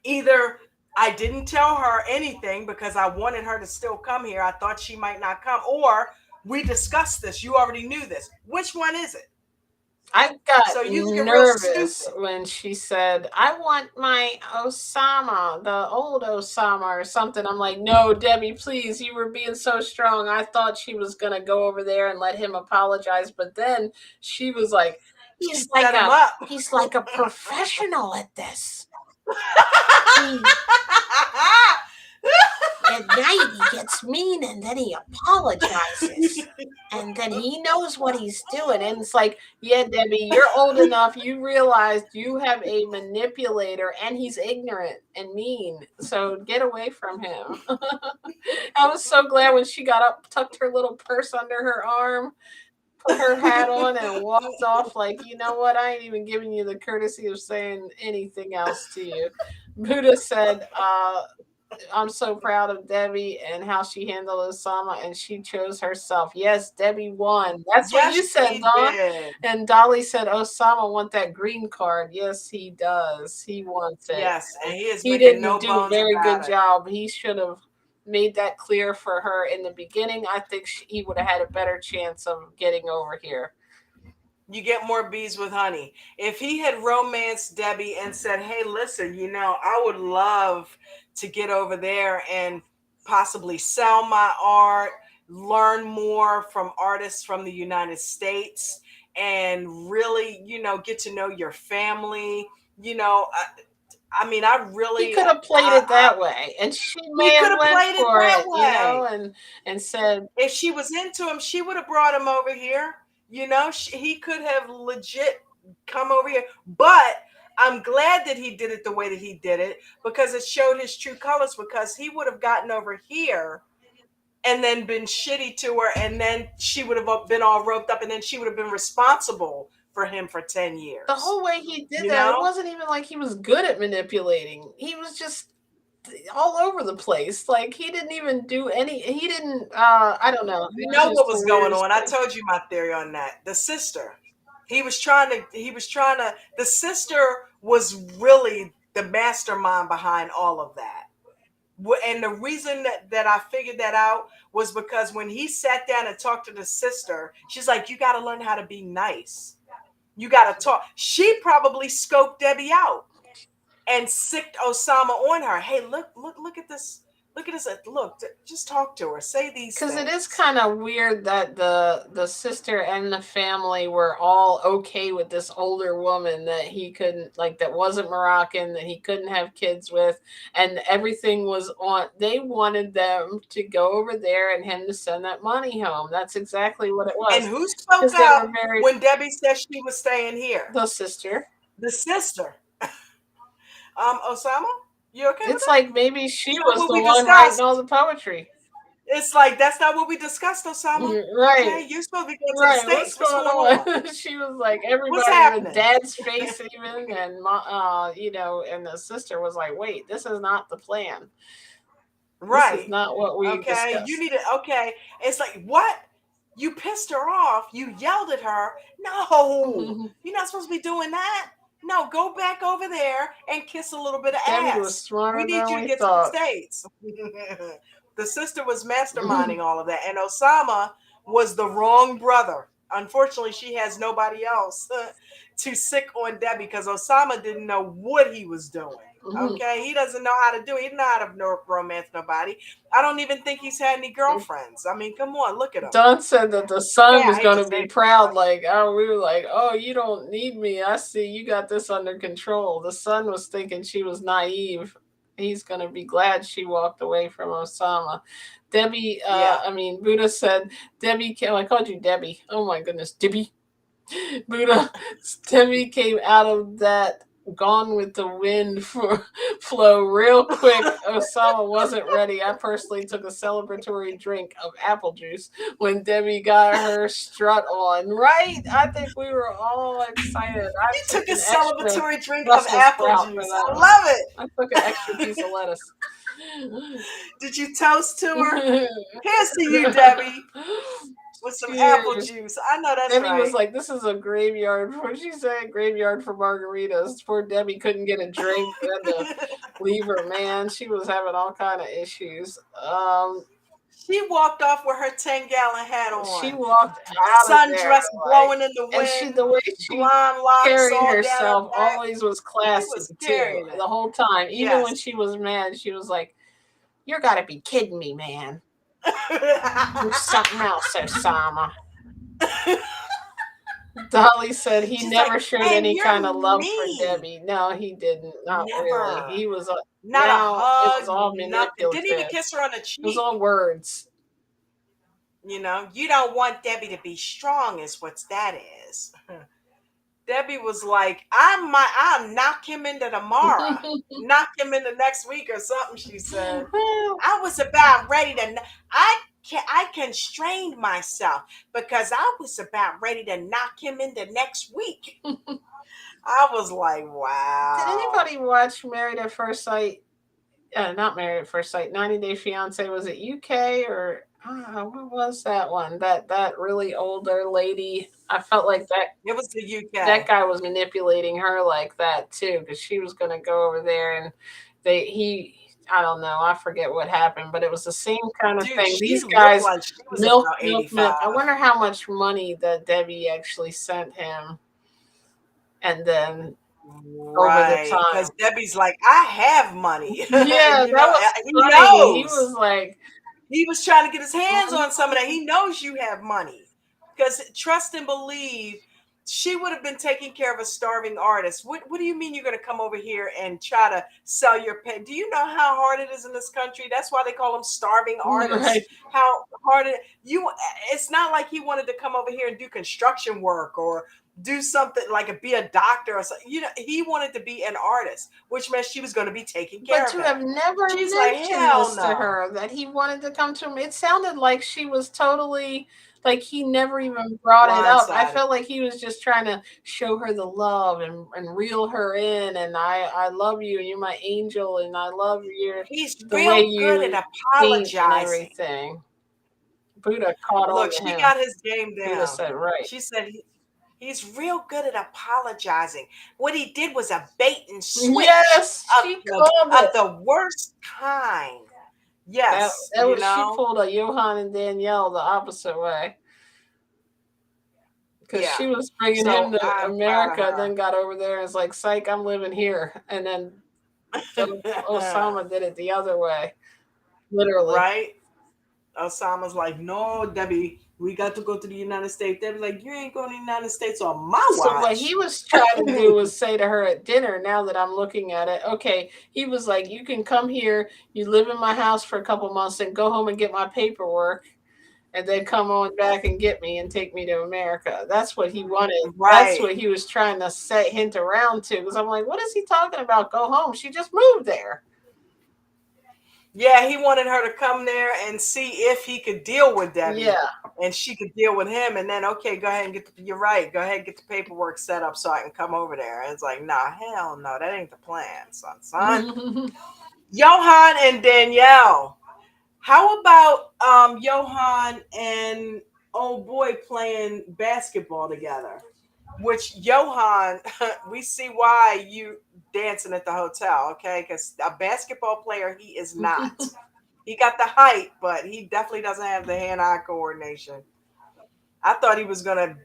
Either I didn't tell her anything because I wanted her to still come here. I thought she might not come, or we discussed this. You already knew this. Which one is it?
I got
So you looking real
nervous
stupid.
when she said, I want my Osama, the old Osama or something. I'm like, no, Debbie, please. You were being so strong. I thought she was going to go over there and let him apologize. But then she was like,
She set him up.
he's like a professional at this. At night he gets mean and then he apologizes. And then he knows what he's doing. And it's like, yeah, Debbie, you're old enough. You realized you have a manipulator and he's ignorant and mean. So get away from him. I was so glad when she got up, tucked her little purse under her arm, put her hat on, and walked off like, you know what? I ain't even giving you the courtesy of saying anything else to you. Buddha said, I'm so proud of Debbie and how she handled Osama, and she chose herself. Yes, Debbie won. That's what you
Yes,
said,
she
Dawn.
did.
And Dolly said Osama want that green card. Yes, he does. He wants it.
Yes, and he is
He
making
didn't
no
do a
bones
very good
about it.
job. He should have made that clear for her in the beginning. I think he would have had a better chance of getting over here.
You get more bees with honey. If he had romanced Debbie and said, "Hey, listen, I would love to get over there and possibly sell my art, learn more from artists from the United States, and really, get to know your family." I mean, I
He
really,
could have played it that way, and she
he
may
could
have
have
went
played it
for
that
it,
way.
and said,
If she was into him, she would have brought him over here. He could have legit come over here. But I'm glad that he did it the way that he did it because it showed his true colors. Because he would have gotten over here and then been shitty to her, and then she would have been all roped up, and then she would have been responsible for him for 10
the
years.
whole way he did
You
that, it
know?
wasn't even like he was good at manipulating. He was just all over the place. Like he didn't even do any. He didn't. I don't know.
You
It was
know
just
what
the
was going
weirdest
on. I
thing.
told you my theory on that. The sister. He was trying to the sister was really the mastermind behind all of that. And the reason that I figured that out was because when he sat down and talked to the sister, she's like, "You got to learn how to be nice. You got to talk." She probably scoped Debbie out and sicked Osama on her. "Hey, look at this. Look at this. Look, just talk to her. Say these
Because it is
things."
kind of weird that the sister and the family were all okay with this older woman that he couldn't, like, that wasn't Moroccan, that he couldn't have kids with, and everything was on. They wanted them to go over there and him to send that money home. That's exactly what it
And
was,
who spoke
because they
up
were married.
when Debbie said she was staying here?
The sister.
The sister. Osama, you okay with
It's
that?
like maybe she
Not
was
what
the
we
one writing all
discussed.
the poetry.
It's like that's not what we discussed, Osama.
Right.
Okay, you're supposed to be going to the
Right, what's
states. What's
going
going on?
on? She was like,
What's
everybody, the
happening?
dad's face even, and and the sister was like, wait, this is not the plan. This is
Right.
not what we
Okay. You
discussed.
need to. Okay. It's like what? You pissed her off. You yelled at her. No, you're not supposed to be doing that. No, go back over there and kiss a little bit of
Debbie was
ass. We
smarter
need
than
you to
we
get to the
thought.
States. The sister was masterminding all of that. And Osama was the wrong brother. Unfortunately, she has nobody else to sick on Debbie because Osama didn't know what he was doing. Okay, he doesn't know how to do it. He doesn't know how to romance nobody. I don't even think he's had any girlfriends. I mean, come on, look at him.
Don said that the
Okay,
son
I
was
hate
going
to
to
say
be
it.
proud. Like, oh, we were like, oh, you don't need me. I see you got this under control. The son was thinking she was naive. He's going to be glad she walked away from Osama. Debbie,
Yeah.
Buddha said, Debbie, I called you Debbie. Oh my goodness, Debbie. Buddha, Debbie came out of that Gone with the Wind flow real quick. Osama wasn't ready. I personally took a celebratory drink of apple juice when Debbie got her strut on. Right? I think we were all excited. I
You
took
took a
an extra
celebratory drink of
Brussels
apple
sprout for
juice.
that
I
one.
love it.
I took an extra piece of lettuce.
Did you toast to her? Here's to you, Debbie, with some apple
Cheers.
juice. I know that's
Debbie was
right.
like, "This is a graveyard." What she said, "Graveyard for margaritas." Poor Debbie couldn't get a drink. Had to leave her man. She was having all kind of issues.
She walked off with her 10-gallon hat
She
on,
walked out of there
sundress
like,
blowing in the
and she
wind,
the way she
blonde locks
carried
all down her
herself
back.
always was
She
classy
was
too.
carrying it.
The whole time, even when
Yes.
she was mad, she was like, "You got to be kidding me, man. Do something else, Osama." Dolly said he
She's like,
never showed
and
any kind of
you're
love for
mean.
Debbie. No, he didn't. Not really.
Never.
He was
Not a
now it was
hug,
all
nothing. Didn't even
manipulative.
kiss her on the
It was
cheek.
all words.
You don't want Debbie to be strong, is what that is. Debbie was like, I'll knock him into tomorrow. Knock him into next week or something, she said. I was about ready to I constrained myself because I was about ready to knock him into next week. I was like, wow.
Did anybody watch Married at First Sight? Not Married at First Sight. 90 Day Fiance. Was it UK or what was that one? That really older lady. I felt like
It was the
that
UK.
guy was manipulating her like that too, because she was going to go over there and I don't know. I forget what happened, but it was the same kind of
Dude,
thing.
she
These
looked
guys
like she was
milk,
about
milk, milk.
85.
I wonder how much money that Debbie actually sent him, and then over the
Right.
time.
Because Debbie's like, I have money.
Yeah,
You
that
know,
was
he
funny. He
knows.
was like,
He was trying to get his hands on some of
"Mhm."
that. He knows you have money. Because trust and believe, she would have been taking care of a starving artist. What do you mean you're going to come over here and try to sell your pet? Do you know how hard it is in this country? That's why they call them starving artists.
Right.
How hard it's not like he wanted to come over here and do construction work or do something like be a doctor or something. You know, he wanted to be an artist, which meant she was going to be taking
But
care of
to
him.
have never
She's like,
mentioned
hell
this to
no.
her that he wanted to come to him, it sounded like she was totally like he never even brought it up. I
Blindsided.
felt like he was just trying to show her the love and reel her in, and I love you and you're my angel and I love your
He's
the way
real good
you
at
paint and
apologizing.
everything. Buddha caught
Look,
on to
she
him.
got his game
Buddha
down.
said, right.
She said he's real good at apologizing. What he did was a bait and switch
Yes,
of
she called it.
the worst kind.
That
Yes,
that
you
was she
know.
pulled a Johan and Danielle the opposite way. Because
Yeah.
she was bringing him
So
to
I'm proud of
America, and then got over there and was like, "Psych, I'm living here." And then
her.
Osama did it the other way, literally.
Right? Osama's like, no, Debbie, we got to go to the United States. Debbie's like, you ain't going to the United States on my
So what he
watch.
was trying to do was say to her at dinner. Now that I'm looking at it, okay, he was like, "You can come here, you live in my house for a couple months, and go home and get my paperwork." And then come on back and get me and take me to America. That's what he wanted. That's
Right.
what he was trying to say, hint around to. Because I'm like, what is he talking about? Go home. She just moved there.
Yeah, he wanted her to come there and see if he could deal with Debbie
Yeah.
and she could deal with him. And then, okay, go ahead and you're right. Go ahead and get the paperwork set up so I can come over there. And it's like, nah, hell no, that ain't the plan, son. Johan and Danielle. How about Johan and old boy playing basketball together? Which Johan, we see why you dancing at the hotel, okay? Because a basketball player, he is not. He got the height, but he definitely doesn't have the hand-eye coordination. I thought he was gonna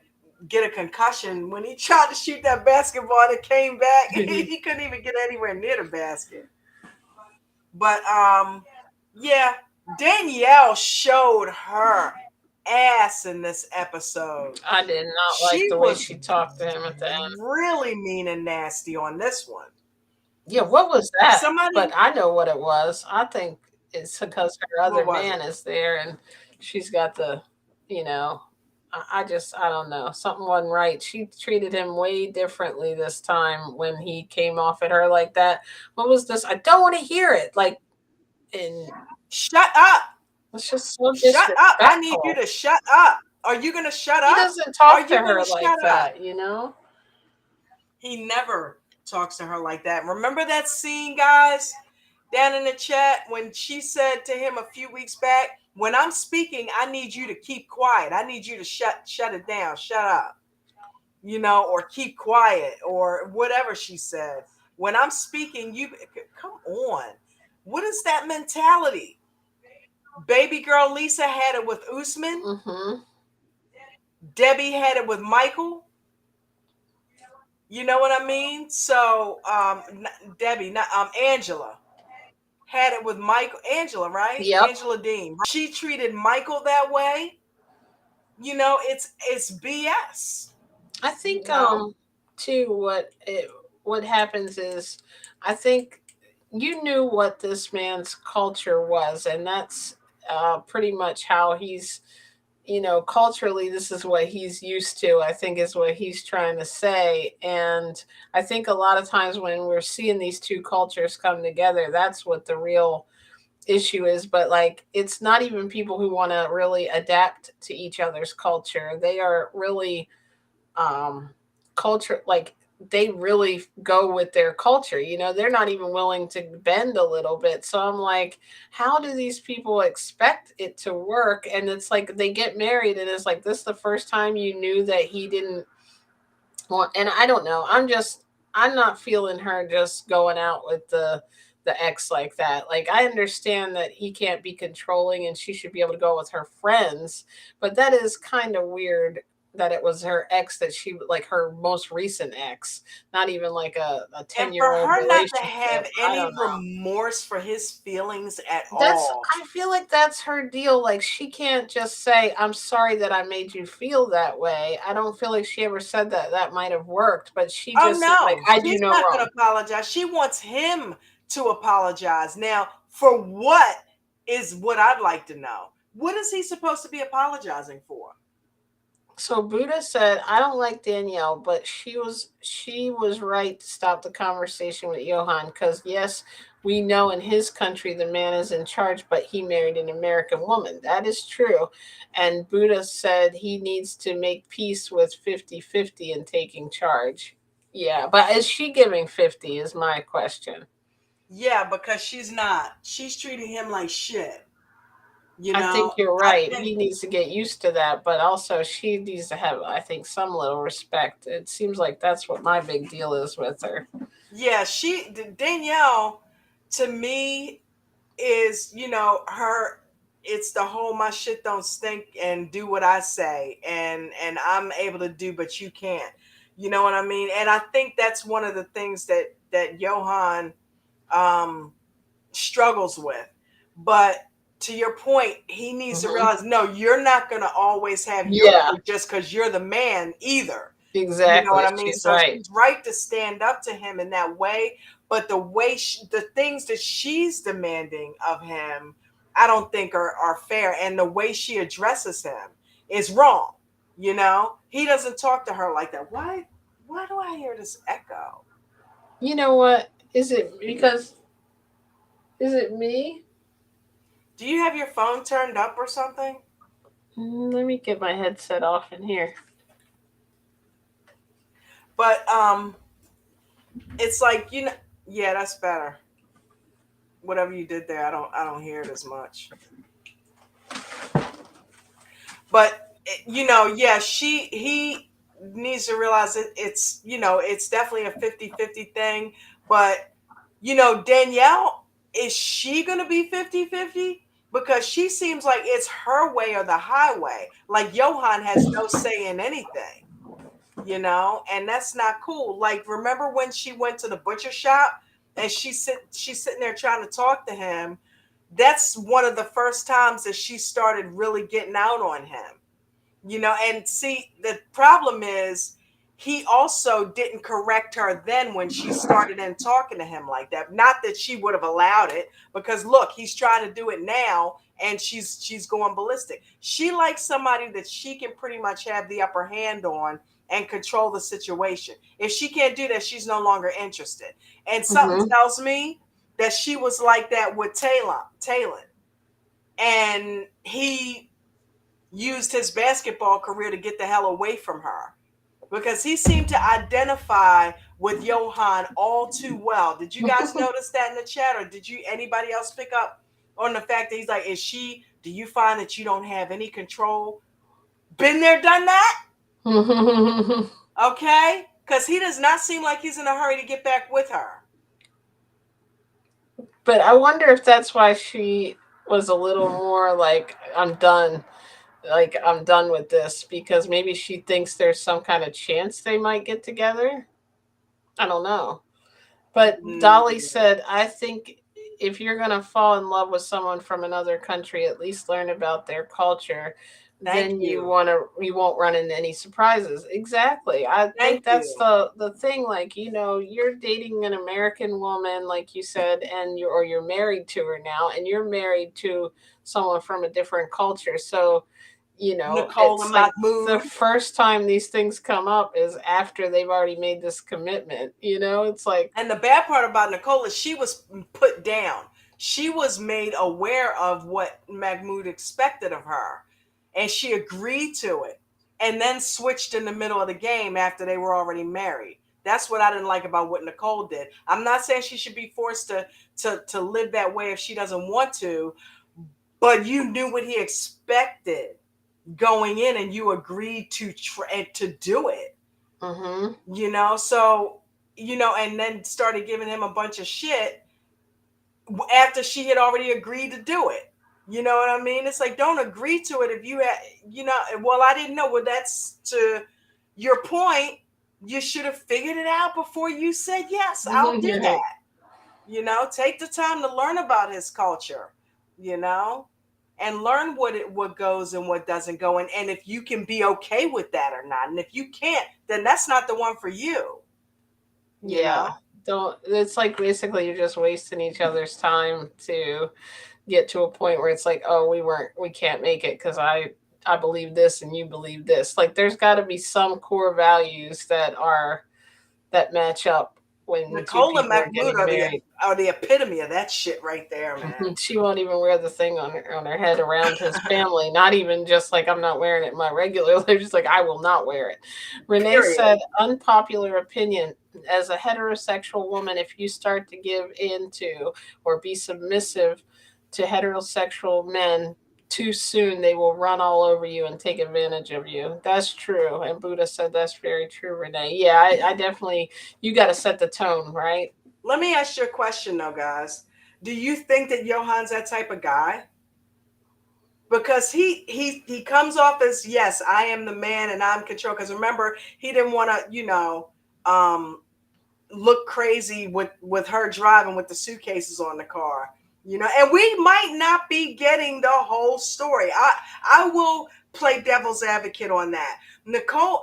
get a concussion when he tried to shoot that basketball and it came back. He couldn't even get anywhere near the basket. But yeah, Danielle showed her ass in this episode.
I did not like
She
the way
was
she talked to him at the end.
really mean and nasty on this one.
Yeah, what was that? But
Somebody,
I know what it was. I think it's because her
what
other
was
man
it?
is there and she's got the, you know, I don't know. Something wasn't right. She treated him way differently this time when he came off at her like that. What was this? I don't want to hear it. Like, and
Shut up!
it's just so
Shut up! I need you
disrespectful.
to shut up. Are you gonna shut
He
up?
doesn't
Are
talk to
you gonna
her like
shut up?
that, you know?
He never talks to her like that. Remember that scene, guys, down in the chat when she said to him a few weeks back, "When I'm speaking, I need you to keep quiet. I need you to shut it down. Shut up." You know, or keep quiet, or whatever she said. When I'm speaking, you come on. What is that mentality? Baby girl Lisa had it with Usman.
Mm-hmm.
Debbie had it with Michael. You know what I mean? So, Debbie, not Angela had it with Michael. Angela, right?
Yep.
Angela Dean. She treated Michael that way. You know, it's BS.
I
You
think
know,
too what happens is I think you knew what this man's culture was, and that's pretty much how he's, you know, culturally this is what he's used to. I think is what he's trying to say. And I think a lot of times when we're seeing these two cultures come together, that's what the real issue is. But like it's not even people who want to really adapt to each other's culture. They are really um culture, like they really go with their culture, you know, they're not even willing to bend a little bit. So I'm like, how do these people expect it to work? And it's like they get married and it's like, this is the first time you knew that he didn't want. And I don't know, I'm not feeling her just going out with the the ex like that. Like, I understand that he can't be controlling and she should be able to go with her friends, but that is kind of weird that it was her ex, that she, like, her most recent ex, not even like a
And
10-year
for
old
her not to have
relationship. I
any
don't know.
remorse for his feelings at
That's
all.
I feel like that's her deal. Like, she can't just say, "I'm sorry that I made you feel that way." I don't feel like she ever said that. That might have worked, but she
Oh
just is like,
no,
"I do
she's
no
not going
wrong."
to apologize. She wants him to apologize. Now, for what is what I'd like to know. What is he supposed to be apologizing for?
So Buddha said, "I don't like Danielle, but she was right to stop the conversation with Johan, because yes, we know in his country the man is in charge, but he married an American woman. That is true." And Buddha said he needs to make peace with 50-50 and taking charge. Yeah, but is she giving 50 is my question.
Yeah, because she's not. She's treating him like shit. You
I
know,
think you're
I
right.
think,
He needs to get used to that, but also she needs to have, I think, some little respect. It seems like that's what my big deal is with her.
yeah, Danielle, to me, is, her, it's the whole my shit don't stink and do what I say, and I'm able to do but you can't. You know what I mean? And I think that's one of the things that Johan um struggles with. But to your point, he needs to
Hmm.
realize, no, you're not going to always have your
Yeah,
way just because you're the man either. You know what
exactly.
I mean?
She's
So
right.
she's right to stand up to him in that way. But the things that she's demanding of him, I don't think are fair. And the way she addresses him is wrong. He doesn't talk to her like that. Why do I hear this echo?
You know what? Is it me?
Do you have your phone turned up or something?
Let me get my headset off in here.
But it's like, yeah, that's better. Whatever you did there, I don't hear it as much. But yeah, he needs to realize it's definitely a 50-50 thing. But Danielle, is she gonna be 50-50? Because she seems like it's her way or the highway. Like Johan has no say in anything. And that's not cool. Like, remember when she went to the butcher shop and she's sitting there trying to talk to him? That's one of the first times that she started really getting out on him. And see, the problem is he also didn't correct her then when she started in talking to him like that. Not that she would have allowed it, because look, he's trying to do it now and she's going ballistic. She likes somebody that she can pretty much have the upper hand on and control the situation. If she can't do that, she's no longer interested. And something
Hmm.
tells me that she was like that with Talon, and he used his basketball career to get the hell away from her, because he seemed to identify with Johan all too well. Did you guys notice that in the chat, or did you anybody else pick up on the fact that he's like, do you find that you don't have any control? Been there, done that. Okay, because he does not seem like he's in a hurry to get back with her.
But I wonder if that's why she was a little more like, "I'm done." Like, "I'm done with this," because maybe she thinks there's some kind of chance they might get together. I don't know. But Dolly
Mm,
said, "I think if you're going to fall in love with someone from another country, at least learn about their culture.
thank
Then
you,
you won't run into any surprises." Exactly. I
thank
think that's
you.
the thing. Like, you're dating an American woman, like you said, and you're married to her now, and you're married to someone from a different culture. So,
Nicole and
it's like the
Mahmoud.
first time these things come up is after they've already made this commitment. It's like,
And the bad part about Nicole is she was put down. She was made aware of what Mahmoud expected of her, and she agreed to it, and then switched in the middle of the game after they were already married. That's what I didn't like about what Nicole did. I'm not saying she should be forced to live that way if she doesn't want to, but you knew what he expected going in, and you agreed to do it.
mm-hmm.
So and then started giving him a bunch of shit. after she had already agreed to do it. You know what I mean? It's like, don't agree to it if you had, well, I didn't know. Well, that's to your point. You should have figured it out before you said, yes, I'll do that. Take the time to learn about his culture, you know, and learn what goes and what doesn't go. And if you can be okay with that or not. And if you can't, then that's not the one for you, you know?
Yeah. Don't, it's like basically you're just wasting each other's time to get to a point where it's like, oh, we can't make it because I believe this and you believe this. Like there's got to be some core values that match up when two
Nicole and
people are
Mahmoud
getting married.
are the epitome of that shit right there, man.
She won't even wear the thing on her head around his family. Not even just like I'm not wearing it in my regular life. Just like I will not wear it. Renee
Period.
said, unpopular opinion. As a heterosexual woman, if you start to give in to or be submissive to heterosexual men too soon, they will run all over you and take advantage of you. That's true. And Buddha said that's very true, Renee. Yeah, I definitely, you got to set the tone, right?
Let me ask you a question though, guys. Do you think that Johan's that type of guy? Because he comes off as, yes, I am the man and I'm control. Because remember, he didn't want to, um, look crazy with her driving with the suitcases on the car, and we might not be getting the whole story. I will play devil's advocate on that. Nicole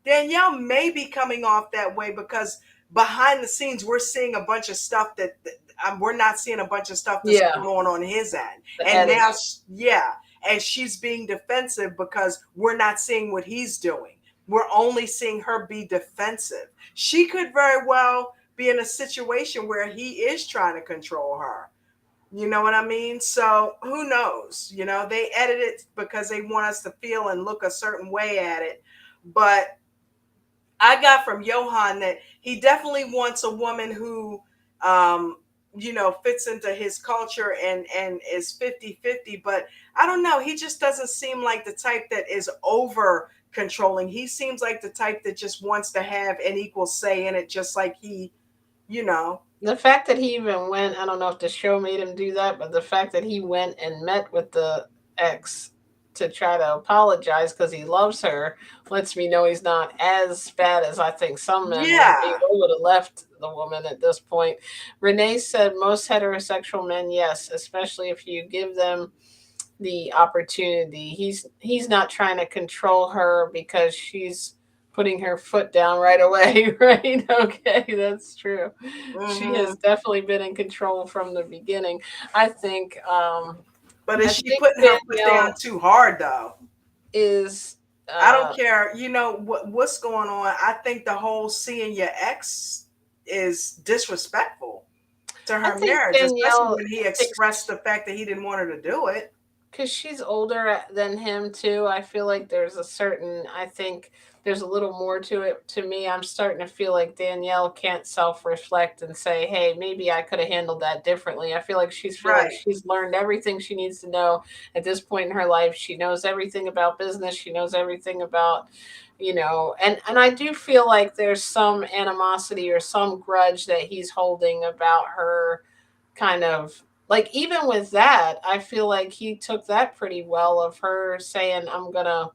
Danielle may be coming off that way because behind the scenes we're seeing a bunch of stuff that we're not seeing, a bunch of stuff that's
Yeah.
going on his end.
The
And
editing.
now, yeah, and she's being defensive because we're not seeing what he's doing. We're only seeing her be defensive. She could very well be in a situation where he is trying to control her. You know what I mean? So who knows? They edit it because they want us to feel and look a certain way at it. But I got from Johan that he definitely wants a woman who, fits into his culture and is 50-50. But I don't know. He just doesn't seem like the type that is over controlling. He seems like the type that just wants to have an equal say in it, just like he, you know.
The fact that he even went, I don't know if the show made him do that, but the fact that he went and met with the ex to try to apologize because he loves her lets me know he's not as bad as I think some men would be.
Yeah.
They would have left the woman at this point. Renee said most heterosexual men, yes, especially if you give them the opportunity. He's not trying to control her because she's putting her foot down right away, right? Okay, that's true. She
Hmm.
has definitely been in control from the beginning. I think
But
I
is she
think
putting her foot down
Danielle
too hard, though?
is
I don't care. What's going on. I think the whole seeing your ex is disrespectful to
I
her
think
marriage, especially
Danielle
when he
thinks
expressed the fact that he didn't want her to do it.
because she's older than him too. I feel like there's a certain, I think there's a little more to it. To me, I'm starting to feel like Danielle can't self-reflect and say, hey, maybe I could have handled that differently. I feel like
Right.
she's learned everything she needs to know at this point in her life. She knows everything about business. She knows everything about, and I do feel like there's some animosity or some grudge that he's holding about her, kind of like, even with that, I feel like he took that pretty well, of her saying,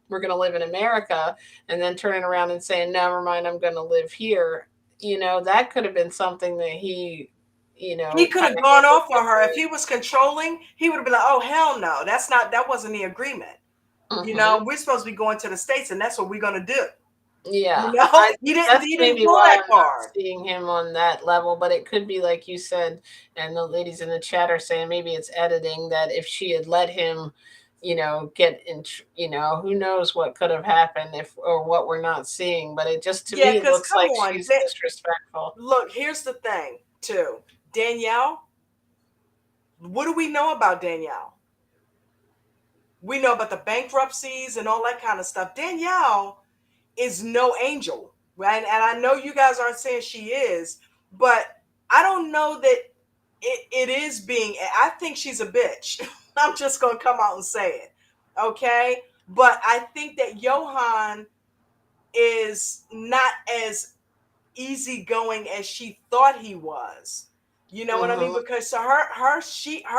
we're gonna live in America, and then turning around and saying, never mind, I'm gonna live here. That could have been something that he,
He could
kind
have
of
gone
handled
off on her if
differently.
he was controlling. He would have been like, "Oh hell no, that wasn't the agreement."
Hmm.
We're supposed to be going to the States, and that's what we're gonna do.
Yeah,
He didn't.
that's
He didn't
maybe
pull
why
that
I'm not
card.
seeing him on that level, but it could be like you said, and the ladies in the chat are saying maybe it's editing, that if she had let him, get in, who knows what could have happened, if or what we're not seeing, but it just, to
Yeah,
me,
because
looks
come
like
on,
she's disrespectful.
look. Here's the thing, too. Danielle. What do we know about Danielle? We know about the bankruptcies and all that kind of stuff. Danielle is no angel, right? And I know you guys aren't saying she is, but I don't know that it is being. I think she's a bitch. I'm just gonna come out and say it, okay? But I think that Johan is not as easygoing as she thought he was. You know what I mean? Because so her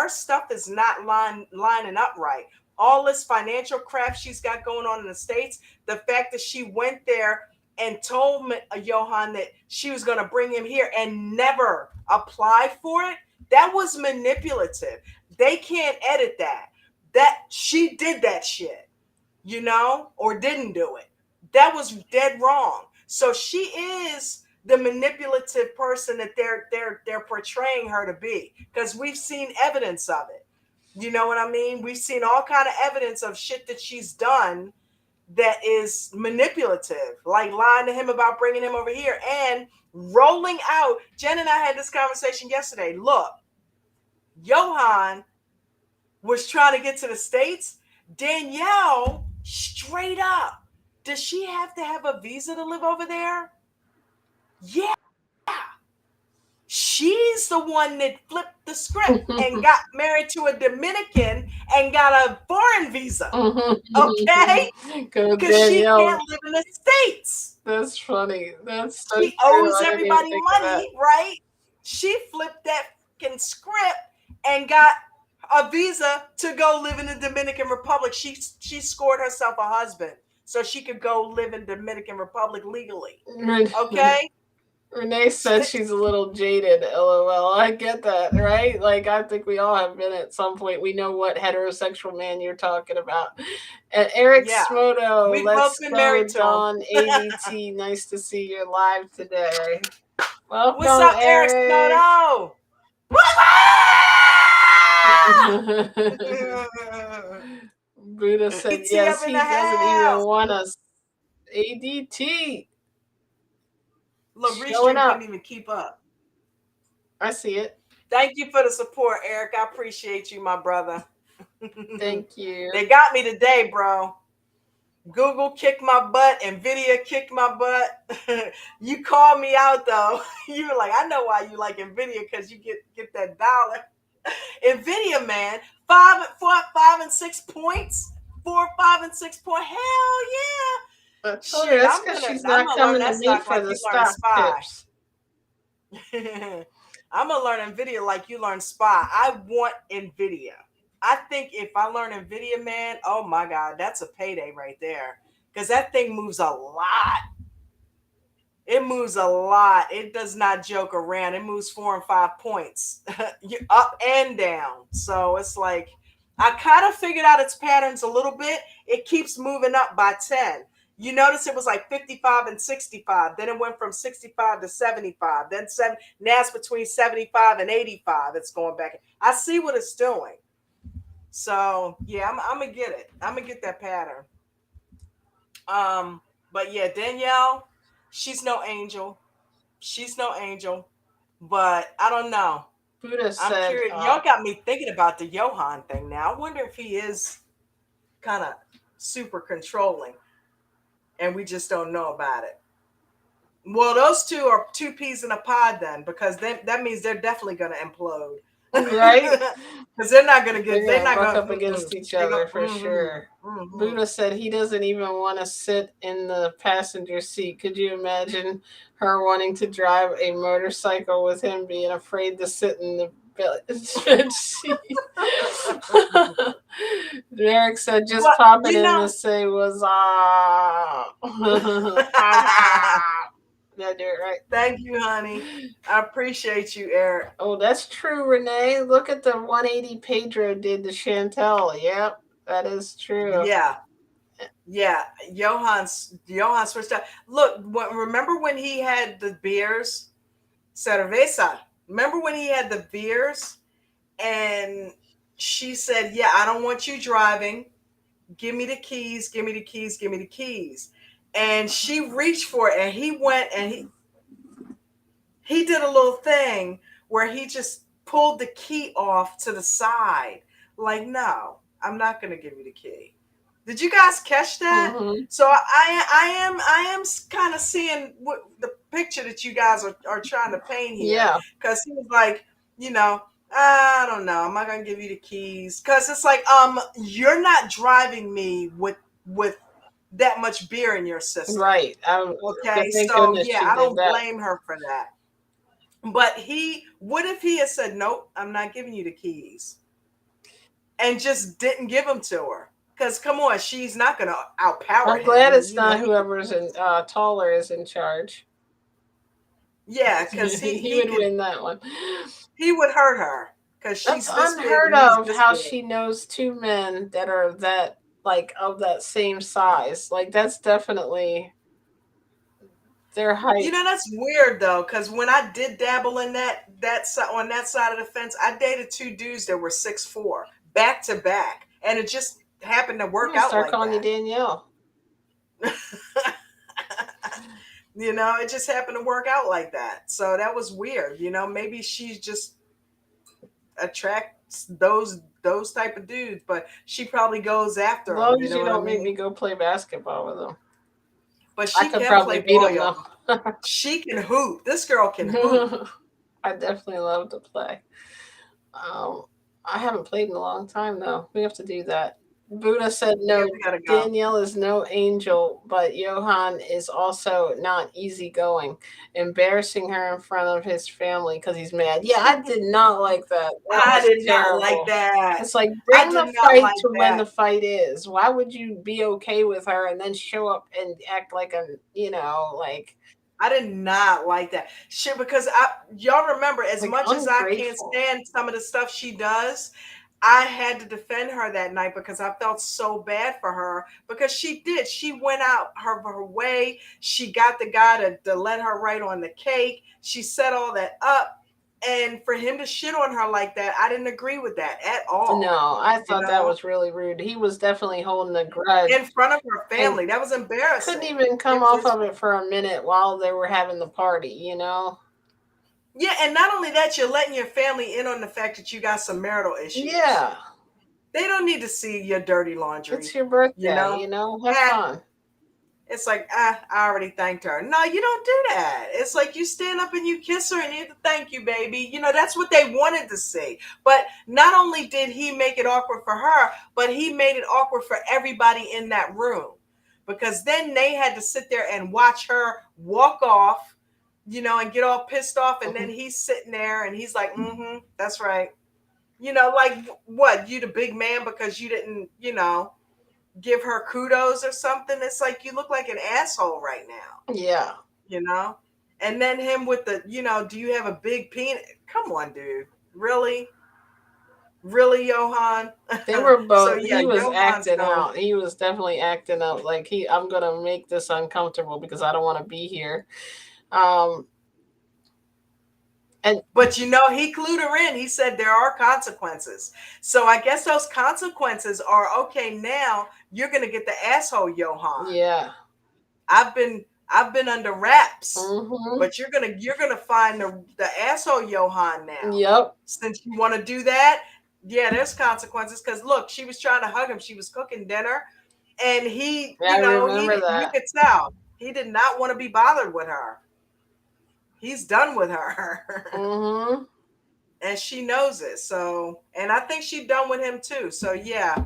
stuff is not lining up right. All this financial crap she's got going on in the States, the fact that she went there and told Johan that she was going to bring him here and never applied for it, that was manipulative. They can't edit that. That she did that shit, you know, or didn't do it. That was dead wrong. So she is the manipulative person that they're portraying her to be, because we've seen evidence of it. You know what I mean? We've seen all kind of evidence of shit that she's done that is manipulative, like lying to him about bringing him over here and rolling out. Jen and I had this conversation yesterday. Look, Johan was trying to get to the States. Danielle, straight up, does she have to have a visa to live over there? Yeah. She's the one that flipped the script and got married to a Dominican and got a foreign visa. Okay? Because she can't live in the States.
That's funny. That's so
she owes everybody money, right? She flipped that fucking script and got a visa to go live in the Dominican Republic. She scored herself a husband so she could go live in Dominican Republic legally. Okay?
Renee said she's a little jaded. LOL. I get that, right? Like, I think we all have been at some point. We know what heterosexual man you're talking about. And Eric Smoto,
we've
let's
both been
go,
married to
Dawn ADT. Nice to see you live today. Welcome,
what's up, Eric Smoto?
Buddha said yes, he doesn't even want us. ADT.
Look, Restream couldn't even keep up.
I see it.
Thank you for the support, Eric. I appreciate you, my brother.
Thank you.
They got me today, bro. Google kicked my butt. NVIDIA kicked my butt. You called me out, though. You were like, I know why you like NVIDIA, because you get that dollar. NVIDIA, man, 5 and 6 points. 4, 5, and 6 points. Hell yeah.
Shit, that's because she's not coming to me for the stock tips.
I'm gonna learn NVIDIA like you learn SPY. I want NVIDIA. I think if I learn NVIDIA, man, oh my God, that's a payday right there. Because that thing moves a lot. It moves a lot. It does not joke around. It moves 4 and 5 points, up and down. So it's like, I kind of figured out its patterns a little bit. It keeps moving up by 10. You notice it was like 55 and 65. Then it went from 65 to 75. Then now it's between 75 and 85. It's going back. I see what it's doing. So yeah, I'm gonna get it. I'm gonna get that pattern. But yeah, Danielle, she's no angel. She's no angel. But I don't know.
Buddha said,
I'm curious. Y'all got me thinking about the Johan thing now. I wonder if he is kind of super controlling and we just don't know about it. Well, those two are 2 peas in a pod then, because that means they're definitely going to implode.
Right?
Because they're not going to get,
they're not going to up against each other for sure. Buddha said he doesn't even want to sit in the passenger seat. Could you imagine her wanting to drive a motorcycle with him being afraid to sit in the seat? Derek said just pop it in to say was Did I do it right?
Thank you, honey. I appreciate you, Eric.
Oh, that's true, Renee. Look at the 180 Pedro did to Chantel. Yep, that is true.
Yeah. Johan switched up. Look, remember when he had the beers? Cerveza. Remember when he had the beers? And she said, yeah, I don't want you driving. Give me the keys, give me the keys, give me the keys. And she reached for it, and he went and he did a little thing where he just pulled the key off to the side. Like, no, I'm not going to give you the key. Did you guys catch that? Mm-hmm. So I am kind of seeing what the picture that you guys are trying to paint here.
Yeah.
Because he was like, I don't know. I'm not going to give you the keys. Because it's like, you're not driving me with that much beer in your system.
Right.
Okay. So yeah, I don't blame her for that. But what if he had said, "Nope, I'm not giving you the keys," and just didn't give them to her? Because come on, she's not gonna outpower
I'm glad
him.
it's not whoever's in taller is in charge.
Yeah, because
He would win that one.
he would hurt her because
That's
she's this big
unheard
and he's
of
this
how
big.
she knows two men that are that like of that same size. Like that's definitely their height.
That's weird though, because when I did dabble in on that side of the fence, I dated two dudes that were 6'4", back to back, and it just happened to
I'm
work
gonna
out
start
like
calling you
that.
Danielle.
It just happened to work out like that. So that was weird. Maybe she just attracts those type of dudes, but she probably goes
As
after them.
long
You
as
know
you
what I
don't make
mean?
me go play basketball with them.
But
I
she
could
can
probably
play
beat
ball,
them
yo.
though.
She can hoop. This girl can hoop.
I definitely love to play. Um, I haven't played in a long time though. We have to do that. Buddha said
Yeah,
no.
we gotta go.
Danielle is no angel, but Johan is also not easygoing, embarrassing her in front of his family because he's mad. Yeah, I did not like that. That
I
was
did not like
terrible.
that.
It's like
I
bring
did
the
not
fight
like
to when
that.
the fight is. Why would you be okay with her and then show up and act like a like
I did not like that shit because y'all remember, as
like
much as I can't
ungrateful?
stand some of the stuff she does, I had to defend her that night because I felt so bad for her because she went out her way. She got the guy to let her write on the cake. She set all that up. And for him to shit on her like that, I didn't agree with that at all.
No, I
You
thought that
know,
was really rude. He was definitely holding a grudge
in front of her
and
family, that was
couldn't
embarrassing.
even come off
It's
of it for a minute while they were having the party.
Yeah, and not only that, you're letting your family in on the fact that you got some marital issues.
Yeah,
They don't need to see your dirty
it's
laundry,
your
you
birthday,
know?
have
Ah,
fun.
it's like, I already thanked her. No, you don't do that. It's like you stand up and you kiss her and you thank you, baby. That's what they wanted to see. But not only did he make it awkward for her, but he made it awkward for everybody in that room. Because then they had to sit there and watch her walk off, and get all pissed off. And then
Mhm.
he's sitting there and he's like, that's right. Like what? You the big man because you didn't, give her kudos or something. It's like you look like an asshole right now,
Yeah,
you know? And then him with the, do you have a big penis? Come on, dude. Really? Really, Johan?
they were
So
both.
yeah,
He was
Johan's
acting
going.
out. He was definitely acting out. Like I'm gonna make this uncomfortable because I don't want to be here. Um, and
But he clued her in. He said there are consequences. So I guess those consequences are okay. Now you're gonna get the asshole, Johan.
yeah,
I've been under wraps,
mm-hmm.
but you're gonna find the asshole Johan now.
Yep,
Since you want to do that, yeah, there's consequences. Because look, she was trying to hug him. She was cooking dinner, and he,
I remember
you
that.
could tell he did not want to be bothered with her. He's done with her.
Mm-hmm.
And she knows it. So, and I think she's done with him too. So, yeah,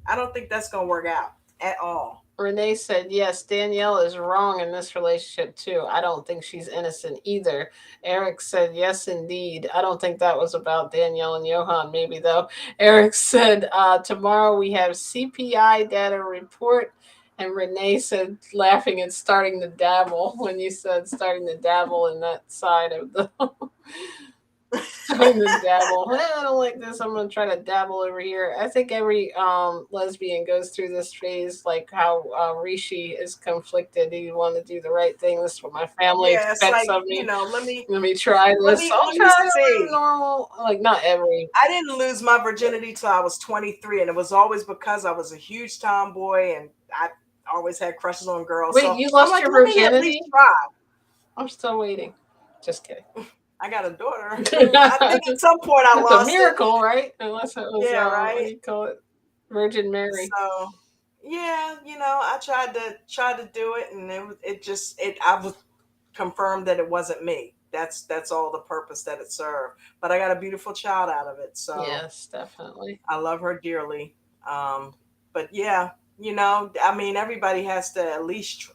I don't think that's gonna work out at all.
Renee said, yes, Danielle is wrong in this relationship too. I don't think she's innocent either. Eric said, yes, indeed. I don't think that was about Danielle and Johan, maybe though. Eric said, tomorrow we have CPI data report. And Renee said, laughing and starting to dabble when you said starting to dabble in that side of the. Starting to dabble. I don't like this. I'm gonna try to dabble over here. I think every lesbian goes through this phase, like how Rishi is conflicted. You want to do the right thing. This is what my family
Yeah, it's
expects
like,
of me.
let me
Let me try
let
this.
me
I'll
let me
try to live
see.
normal. Like not every.
I didn't lose my virginity till I was 23, and it was always because I was a huge tomboy and I always had crushes on girls.
Wait,
So
you
I'm
lost
like,
your
let me at least
virginity?
try.
I'm still waiting. Just kidding.
I got a daughter. I think at some point I
That's a
lost it.
miracle, right? Unless it was
Yeah,
what
right.
do you call it? Virgin Mary.
So yeah, I tried to do it, and I was confirmed that it wasn't me. That's all the purpose that it served. But I got a beautiful child out of it, so
Yes, definitely.
I love her dearly. Um, but yeah, I mean, everybody has to at least,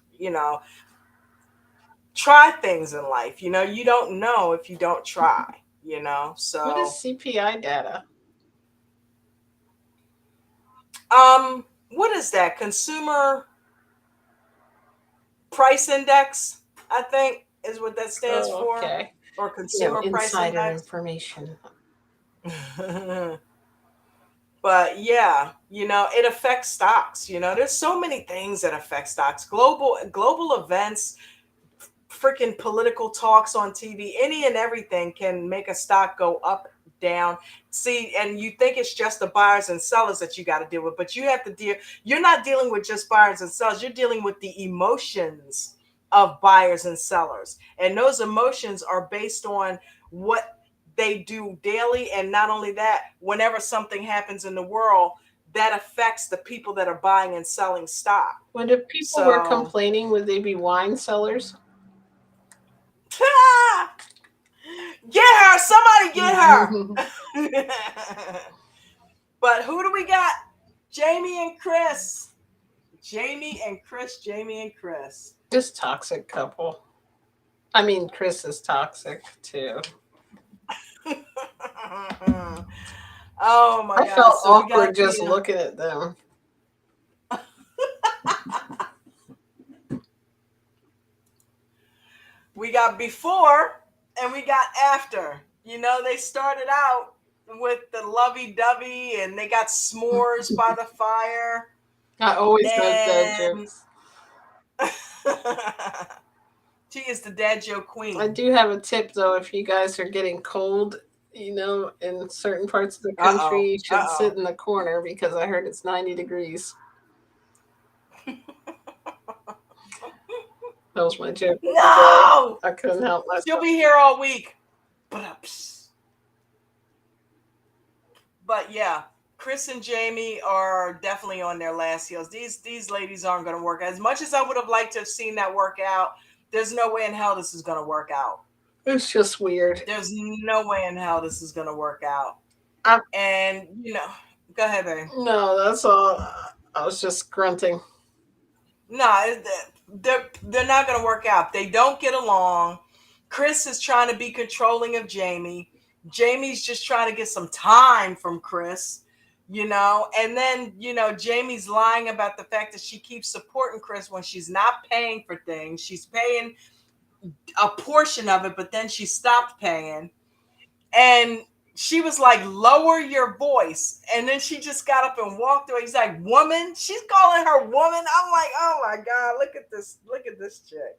try things in life. You don't know if you don't try.
What is
So
CPI data?
what is that? Consumer Price Index, I think, is what that stands
Oh,
for,
okay.
or Consumer Price
Insider
Index.
information.
But yeah, it affects stocks. There's so many things that affect stocks. Global events, freaking political talks on TV, any and everything can make a stock go up, down. See, and you think it's just the buyers and sellers that you got to deal with, but you have to you're not dealing with just buyers and sellers, you're dealing with the emotions of buyers and sellers. And those emotions are based on what they do daily. And not only that, whenever something happens in the world, that affects the people that are buying and selling stock.
When if people were
So
complaining, would they be wine sellers?
get her, somebody get her. But who do we got? Jamie and Chris. Jamie and Chris.
This toxic couple. I mean, Chris is toxic too.
Oh my
I
God.
felt
So we got
awkward just
the
looking at them.
we got before and we got after. They started out with the lovey-dovey and they got s'mores by the fire.
I always have dad
And
jokes.
she is the dad joke
I
queen.
do have a tip though. If you guys are getting cold, in certain parts of the
Uh-oh.
country, you should
Uh-oh.
sit in the corner because I heard it's 90 degrees. That was my joke of the day.
No!
I couldn't help
She'll
myself.
be here all week. But yeah, Chris and Jamie are definitely on their last heels. These ladies aren't going to work. As much as I would have liked to have seen that work out, there's no way in hell this is going to work out.
It's just weird.
There's no way in hell this is going to work out.
I,
And go ahead, baby.
no, that's all. I was just grunting.
No, they're not going to work out. They don't get along. Chris is trying to be controlling of Jamie. Jamie's just trying to get some time from Chris, and then, Jamie's lying about the fact that she keeps supporting Chris when she's not paying for things. She's paying a portion of it, but then she stopped paying. And she was like, lower your voice. And then she just got up and walked away. He's like, woman. She's calling her woman. I'm like, oh my God, look at this chick.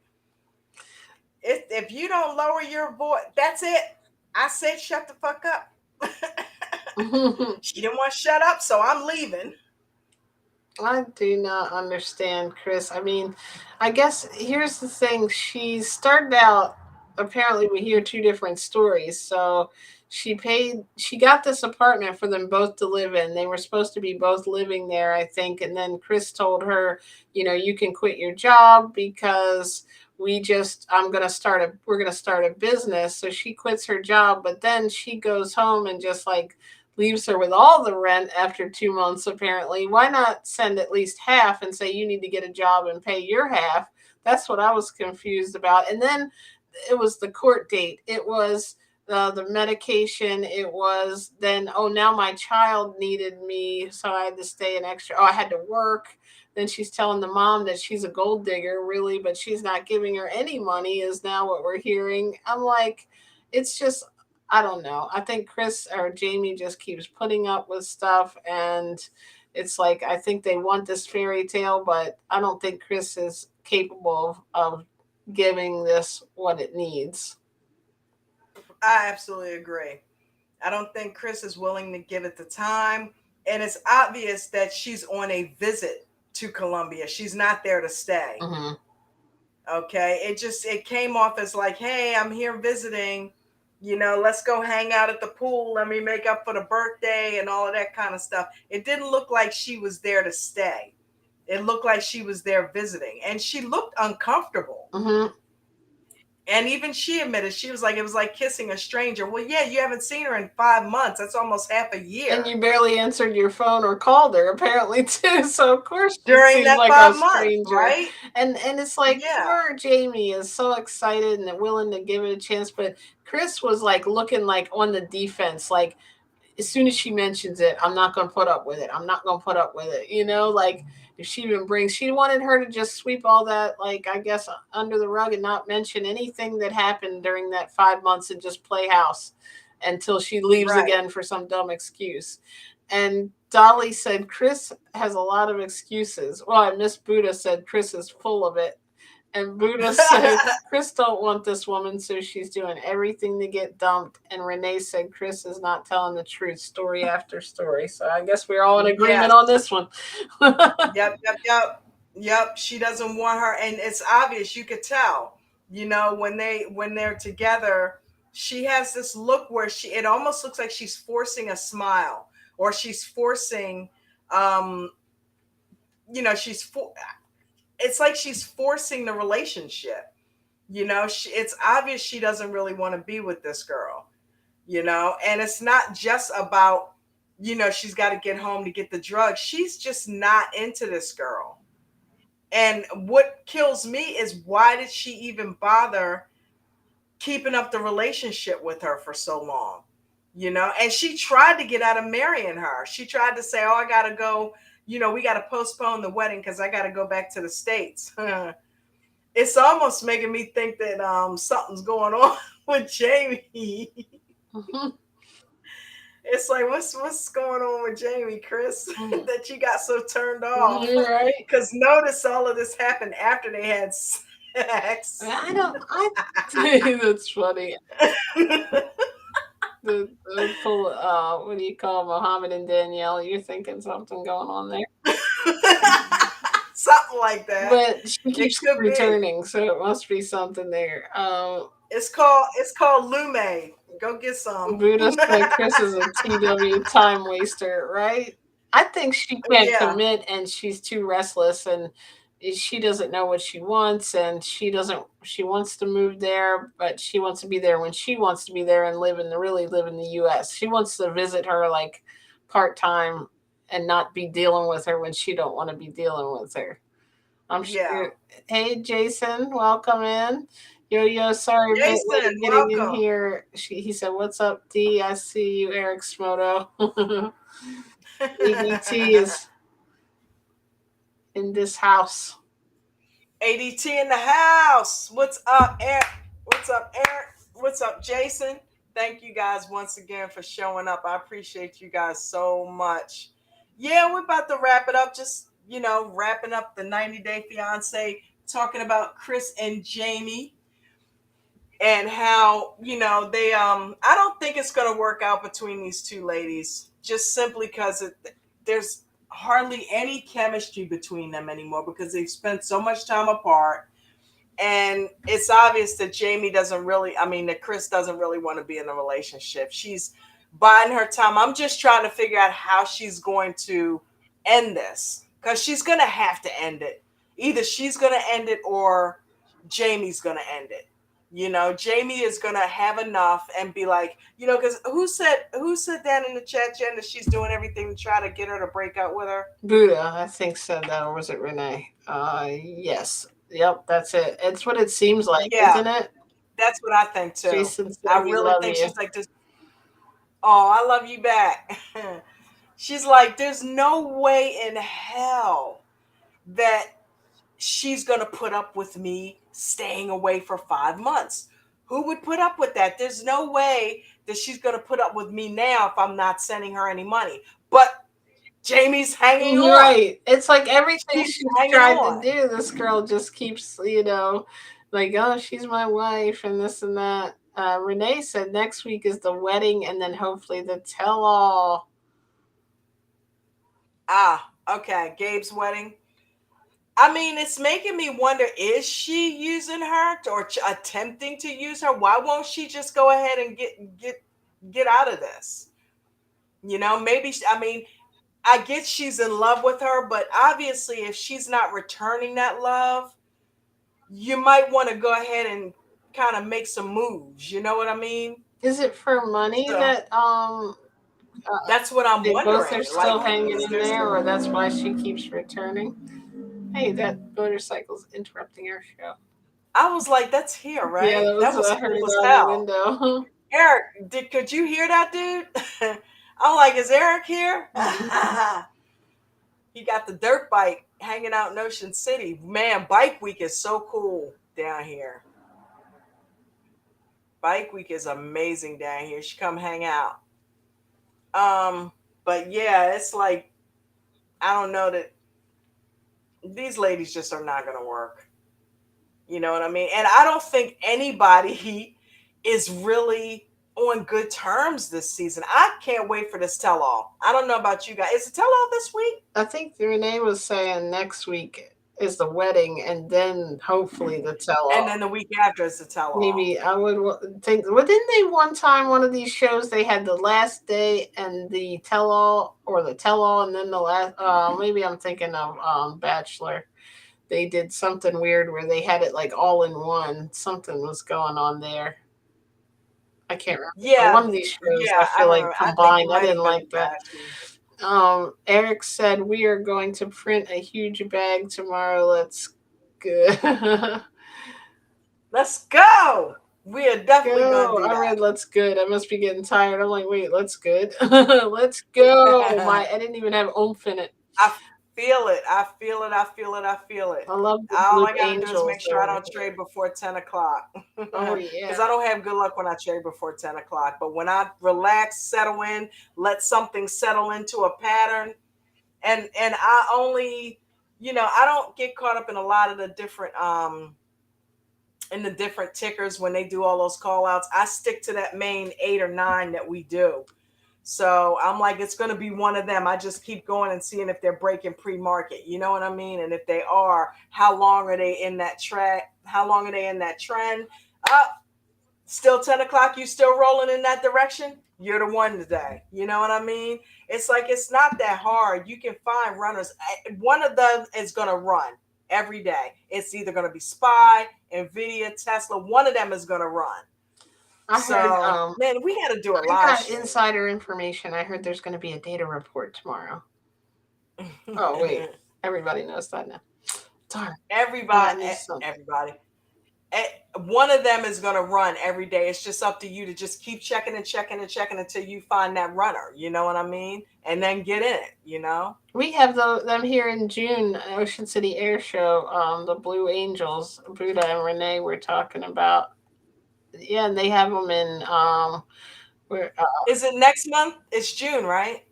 If you don't lower your voice, that's it. I said, shut the fuck up. She didn't want to shut up, so I'm leaving.
I do not understand, Chris. I mean, I guess here's the thing. She started out, apparently, we hear two different stories. So she got this apartment for them both to live in. They were supposed to be both living there, I think. And then Chris told her, you can quit your job because we're going to start a business. So she quits her job, but then she goes home and just like, leaves her with all the rent after 2 months, apparently. Why not send at least half and say you need to get a job and pay your half? That's what I was confused about. And then it was the court date. It was the medication. It was then, oh, now my child needed me, so I had to stay an extra. Oh, I had to work. Then she's telling the mom that she's a gold digger, really, but she's not giving her any money, is now what we're hearing. I'm like, it's just, I don't know. I think Chris or Jamie just keeps putting up with stuff, and it's like I think they want this fairy tale, but I don't think Chris is capable of giving this what it needs.
I absolutely agree. I don't think Chris is willing to give it the time. And it's obvious that she's on a visit to Colombia. She's not there to stay.
Mm-hmm.
Okay. It came off as like, hey, I'm here visiting. Let's go hang out at the pool. Let me make up for the birthday and all of that kind of stuff. It didn't look like she was there to stay. It looked like she was there visiting. And she looked uncomfortable.
Mm-hmm.
And even she admitted, she was like, it was like kissing a stranger. Well, yeah, you haven't seen her in 5 months. That's almost half a
And
year
you barely answered your phone or called her apparently too. So of course she
during
seemed
that
like a
5 months,
stranger.
right?
And it's like
Yeah,
poor Jamie is so excited and willing to give it a chance, but Chris was like looking like on the defense, like as soon as she mentions it, I'm not going to put up with it. I'm not going to put up with it. You know, like if she even brings, she wanted her to just sweep all that, like, I guess, under the rug and not mention anything that happened during that 5 months and just play house until she leaves
right.
again for some dumb excuse. And Dolly said Chris has a lot of excuses. Well, and Miss Buddha said Chris is full of it. And Buddha said, Chris don't want this woman, so she's doing everything to get dumped. And Renee said Chris is not telling the truth, story after story. So I guess we're all in agreement
Yes.
on this one.
Yep. She doesn't want her, and it's obvious. You could tell, when they're together, she has this look where it almost looks like she's forcing a smile, or she's forcing, um, she's it's like she's forcing the relationship. It's obvious she doesn't really want to be with this girl. And it's not just about, she's got to get home to get the drugs. She's just not into this girl. And what kills me is, why did she even bother keeping up the relationship with her for so long? And she tried to get out of marrying her. She tried to say, oh, I got to go, we got to postpone the wedding because I got to go back to the States. It's almost making me think that something's going on with Jamie. It's like, what's going on with Jamie, Chris, that you got so turned off?
Right?
Because notice all of this happened after they had sex.
I don't, I, that's funny. The full, what do you call Mohammed and Danielle? You're thinking something going on there.
Something like that.
But she
It
keeps
could be.
returning, so it must be something there.
It's called Lume. Go get some.
Buddha said Chris is a TW time waster, right? I think she can't
Yeah,
commit and she's too restless and she doesn't know what she wants and she wants to move there, but she wants to be there when she wants to be there and really live in the US. She wants to visit her like part time and not be dealing with her when she don't want to be dealing with her. I'm
yeah.
sure. Hey, Jason, welcome in. Yo, yo, sorry, a bit late
Jason,
getting in
welcome.
here. He said, "What's up, D? I see you, Eric Smoto." ADT is in this house.
ADT in the house. What's up, Eric? What's up, Eric? What's up, Jason? Thank you guys once again for showing up. I appreciate you guys so much. Yeah, we're about to wrap it up. Just, wrapping up the 90-Day Fiancé, talking about Chris and Jamie, and how, they I don't think it's going to work out between these two ladies, just simply because there's hardly any chemistry between them anymore, because they've spent so much time apart. And it's obvious that that Chris doesn't really want to be in a relationship. She's biding her time. I'm just trying to figure out how she's going to end this, because she's going to have to end it. Either she's going to end it, or Jamie's going to end it. Jamie is going to have enough and be like, because who said that in the chat, Jen, that she's doing everything to try to get her to break up with her?
Buddha, I think, said that, or was it Renee? Yes. Yep, that's it. It's what it seems like,
Yeah,
isn't it?
that's what I think too.
Jason said,
I
"We
really
love
think
you."
she's like this. Oh, I love you back. She's like, there's no way in hell that she's going to put up with me staying away for 5 months. Who would put up with that? There's no way that she's going to put up with me now if I'm not sending her any money. But Jamie's hanging on.
Right. It's like everything
She's
she's
hanging
tried to
on.
do, this girl just keeps, like, oh, she's my wife and this and that. Renee said next week is the wedding and then hopefully the tell all.
Ah, okay. Gabe's wedding. I mean, it's making me wonder, is she using her or attempting to use her? Why won't she just go ahead and get out of this? Maybe I mean, I get she's in love with her, but obviously if she's not returning that love, you might want to go ahead and kind of make some moves. You know what I mean?
Is it for money
So
that
that's what I'm
they both
wondering.
are
Like,
still hanging
is
in
there
there,
some?
or that's why she keeps returning? Hey, that motorcycle's interrupting our show.
I was like, that's here,
Yeah,
right?
that
That
was
was
I heard
cool
it
as
out the
hell.
window.
Eric, could you hear that, dude? I'm like, is Eric here? He got the dirt bike hanging out in Ocean City. Man, Bike Week is so cool down here. Bike Week is amazing down here. You should come hang out. But yeah, it's like I don't know that these ladies just are not gonna work. You know what I mean? And I don't think anybody is really on good terms this season. I can't wait for this tell all. I don't know about you guys. Is it tell all this week?
I think Renee was saying next week is the wedding, and then hopefully the tell
And
all.
then the week after is the tell all.
Maybe I would think. Well, didn't they one time one of these shows they had the last day and the tell all, or the tell all, and then the last? Maybe I'm thinking of Bachelor. They did something weird where they had it like all in one. Something was going on there. I can't remember.
Yeah,
One of these shows I
yeah, I
feel like
remember. I think it
combined. I
might
didn't
have been
like
the
that.
Bachelor.
Eric said we are going to print a huge bag tomorrow. Let's good.
Let's go. We are definitely gonna
Go.
do
I
that.
read let's good. I must be getting tired. I'm like, wait, let's good. Let's go. I didn't even have oomph in it.
I feel it. I feel it. I feel it. I feel it.
I love the
All
Blue
I gotta do is make
Angels
sure I
over
don't
here.
trade before 10 o'clock.
Oh
Because
yeah.
I don't have good luck when I trade before 10 o'clock. But when I relax, settle in, let something settle into a pattern, and I only, I don't get caught up in a lot of the different in the different tickers when they do all those call outs. I stick to that main 8 or 9 that we do. So I'm like, it's going to be one of them. I just keep going and seeing if they're breaking pre-market. You know what I mean? And if they are, how long are they in that track? How long are they in that trend? Up, still 10 o'clock. You still rolling in that direction? You're the one today. You know what I mean? It's like it's not that hard. You can find runners. One of them is going to run every day. It's either going to be Spy, Nvidia, Tesla. One of them is going to run.
I heard
So, man, we had to do a
I
live
got
stream.
insider information. I heard there's going to be a data report tomorrow. Oh wait, everybody knows that now. Darn.
Everybody. One of them is going to run every day. It's just up to you to just keep checking and checking and checking until you find that runner. You know what I mean? And then get in it.
We have them here in June, Ocean City Air Show. The Blue Angels, Buddha and Renee were talking about. Yeah, and they have them in where
Is it next month? It's June, right?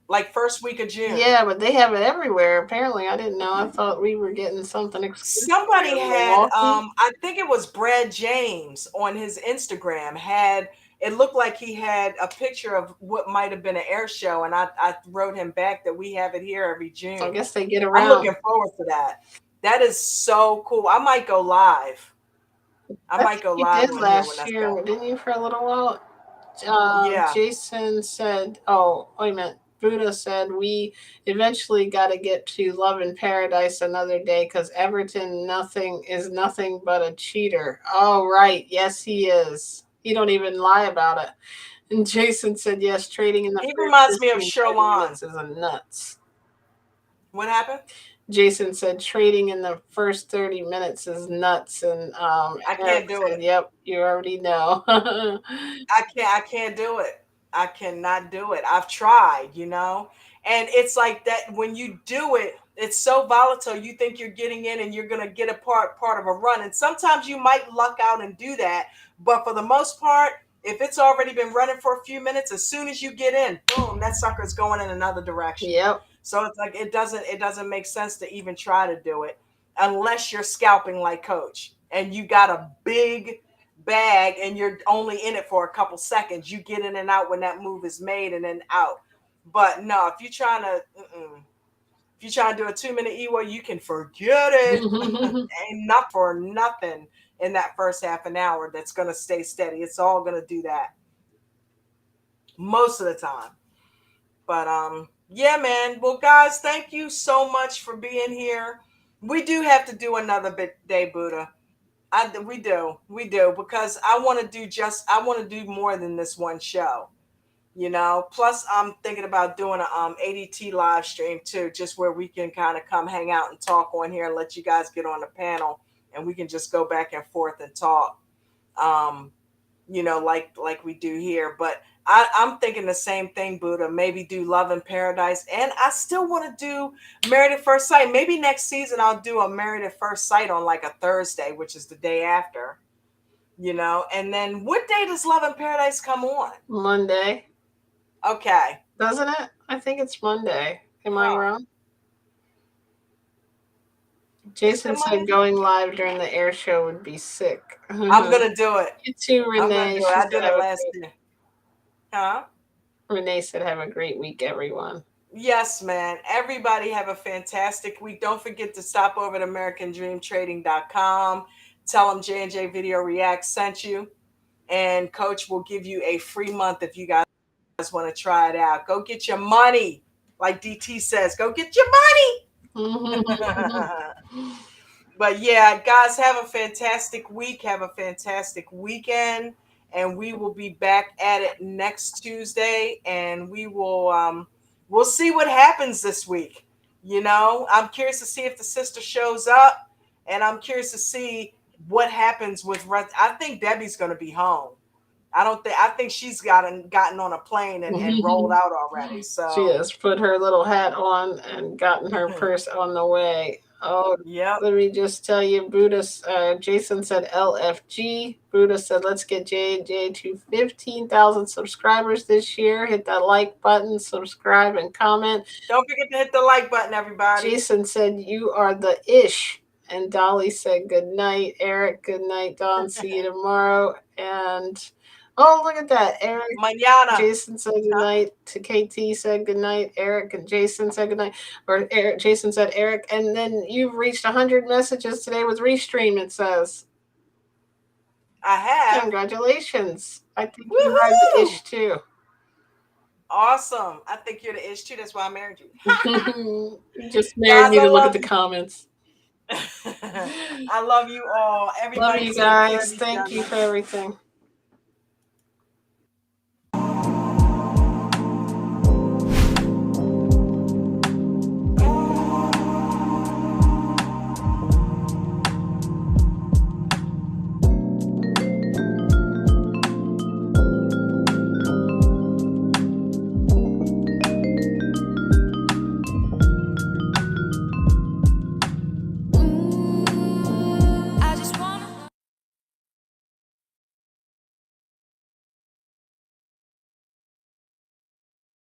Like first week of June.
yeah, but they have it everywhere. Apparently, I didn't know. I thought we were getting something exclusive here
Somebody
in
had,
Milwaukee.
I think it was Brad James on his Instagram had. It looked like he had a picture of what might have been an air show, and I wrote him back that we have it here every
So I
June.
guess they get
I'm
around.
looking forward to that. That is so cool. I might go live. I
I
might
think
go
you
live
did
on here when
last
that's
year,
going
didn't you, for a little while?
on. Yeah.
Jason said, "Oh, wait a minute." Buddha said, "We eventually got to get to Love in Paradise another day because Everton nothing but a cheater." Oh, right, yes, he is. He don't even lie about it. And Jason said, "Yes, trading in the
He
first
reminds me of
15-30
Sherlon.
minutes is a nuts."
What happened?
Jason said trading in the first 30 minutes is nuts, and
I
Eric
can't do
said,
it.
"Yep, you already know."
I can't do it. I cannot do it. I've tried. And it's like that when you do it, it's so volatile. You think you're getting in and you're gonna get a part of a run. And sometimes you might luck out and do that. But for the most part, if it's already been running for a few minutes, as soon as you get in, boom, that sucker's going in another direction.
Yep.
So it's like it doesn't make sense to even try to do it unless you're scalping like Coach and you got a big bag and you're only in it for a couple seconds. You get in and out when that move is made and then out. But no, if you're trying to do a 2-minute EWA, you can forget it. Ain't not for nothing in that first half an hour that's gonna stay steady. It's all gonna do that most of the time. But yeah, man. Well, guys, thank you so much for being here. We do have to do another bit day, Buddha. We do because I want to do more than this one show. Plus I'm thinking about doing a ADT live stream too, just where we can kind of come hang out and talk on here and let you guys get on the panel, and we can just go back and forth and talk. Um, like we do here. But I'm thinking the same thing, Buddha. Maybe do Love in Paradise, and I still want to do Married at First Sight. Maybe next season I'll do a Married at First Sight on like a Thursday, which is the day after. And then what day does Love in Paradise come on?
Monday.
Okay.
Doesn't it? I think it's Monday. Am I wrong? Jason said going live during the air show would be sick.
I'm gonna do it.
You too, Renee.
I'm gonna do it. I did it last year. Huh?
Renee said, "Have a great week, everyone."
Yes, man. Everybody have a fantastic week. Don't forget to stop over to AmericanDreamTrading.com. Tell them J&J Video React sent you, and Coach will give you a free month if you guys want to try it out. Go get your money, like DT says. Go get your money. But yeah, guys, have a fantastic week. Have a fantastic weekend, and we will be back at it next Tuesday, and we'll see what happens this week. I'm curious to see if the sister shows up, and I'm curious to see what happens with I think Debbie's going to be home. I think she's gotten on a plane and rolled out already. So
she has put her little hat on and gotten her purse on the way. Oh,
yep.
Let me just tell you, Jason said LFG. Buddha said, let's get J&J to 15,000 subscribers this year. Hit that like button, subscribe, and comment.
Don't forget to hit the like button, everybody.
Jason said, you are the ish. And Dolly said, good night. Eric, good night. Dawn, see you tomorrow. And oh, look at that. Eric.
Mañana.
Jason said good night. To KT said good night. Eric and Jason said good night. Or Jason said Eric. And then you've reached 100 messages today with Restream, it says.
I have.
Congratulations. I think you are the ish too.
Awesome. I think you're the ish too. That's why I married you.
You just married me to look at the comments.
I love you all. Everybody,
love you guys. Thank you for everything.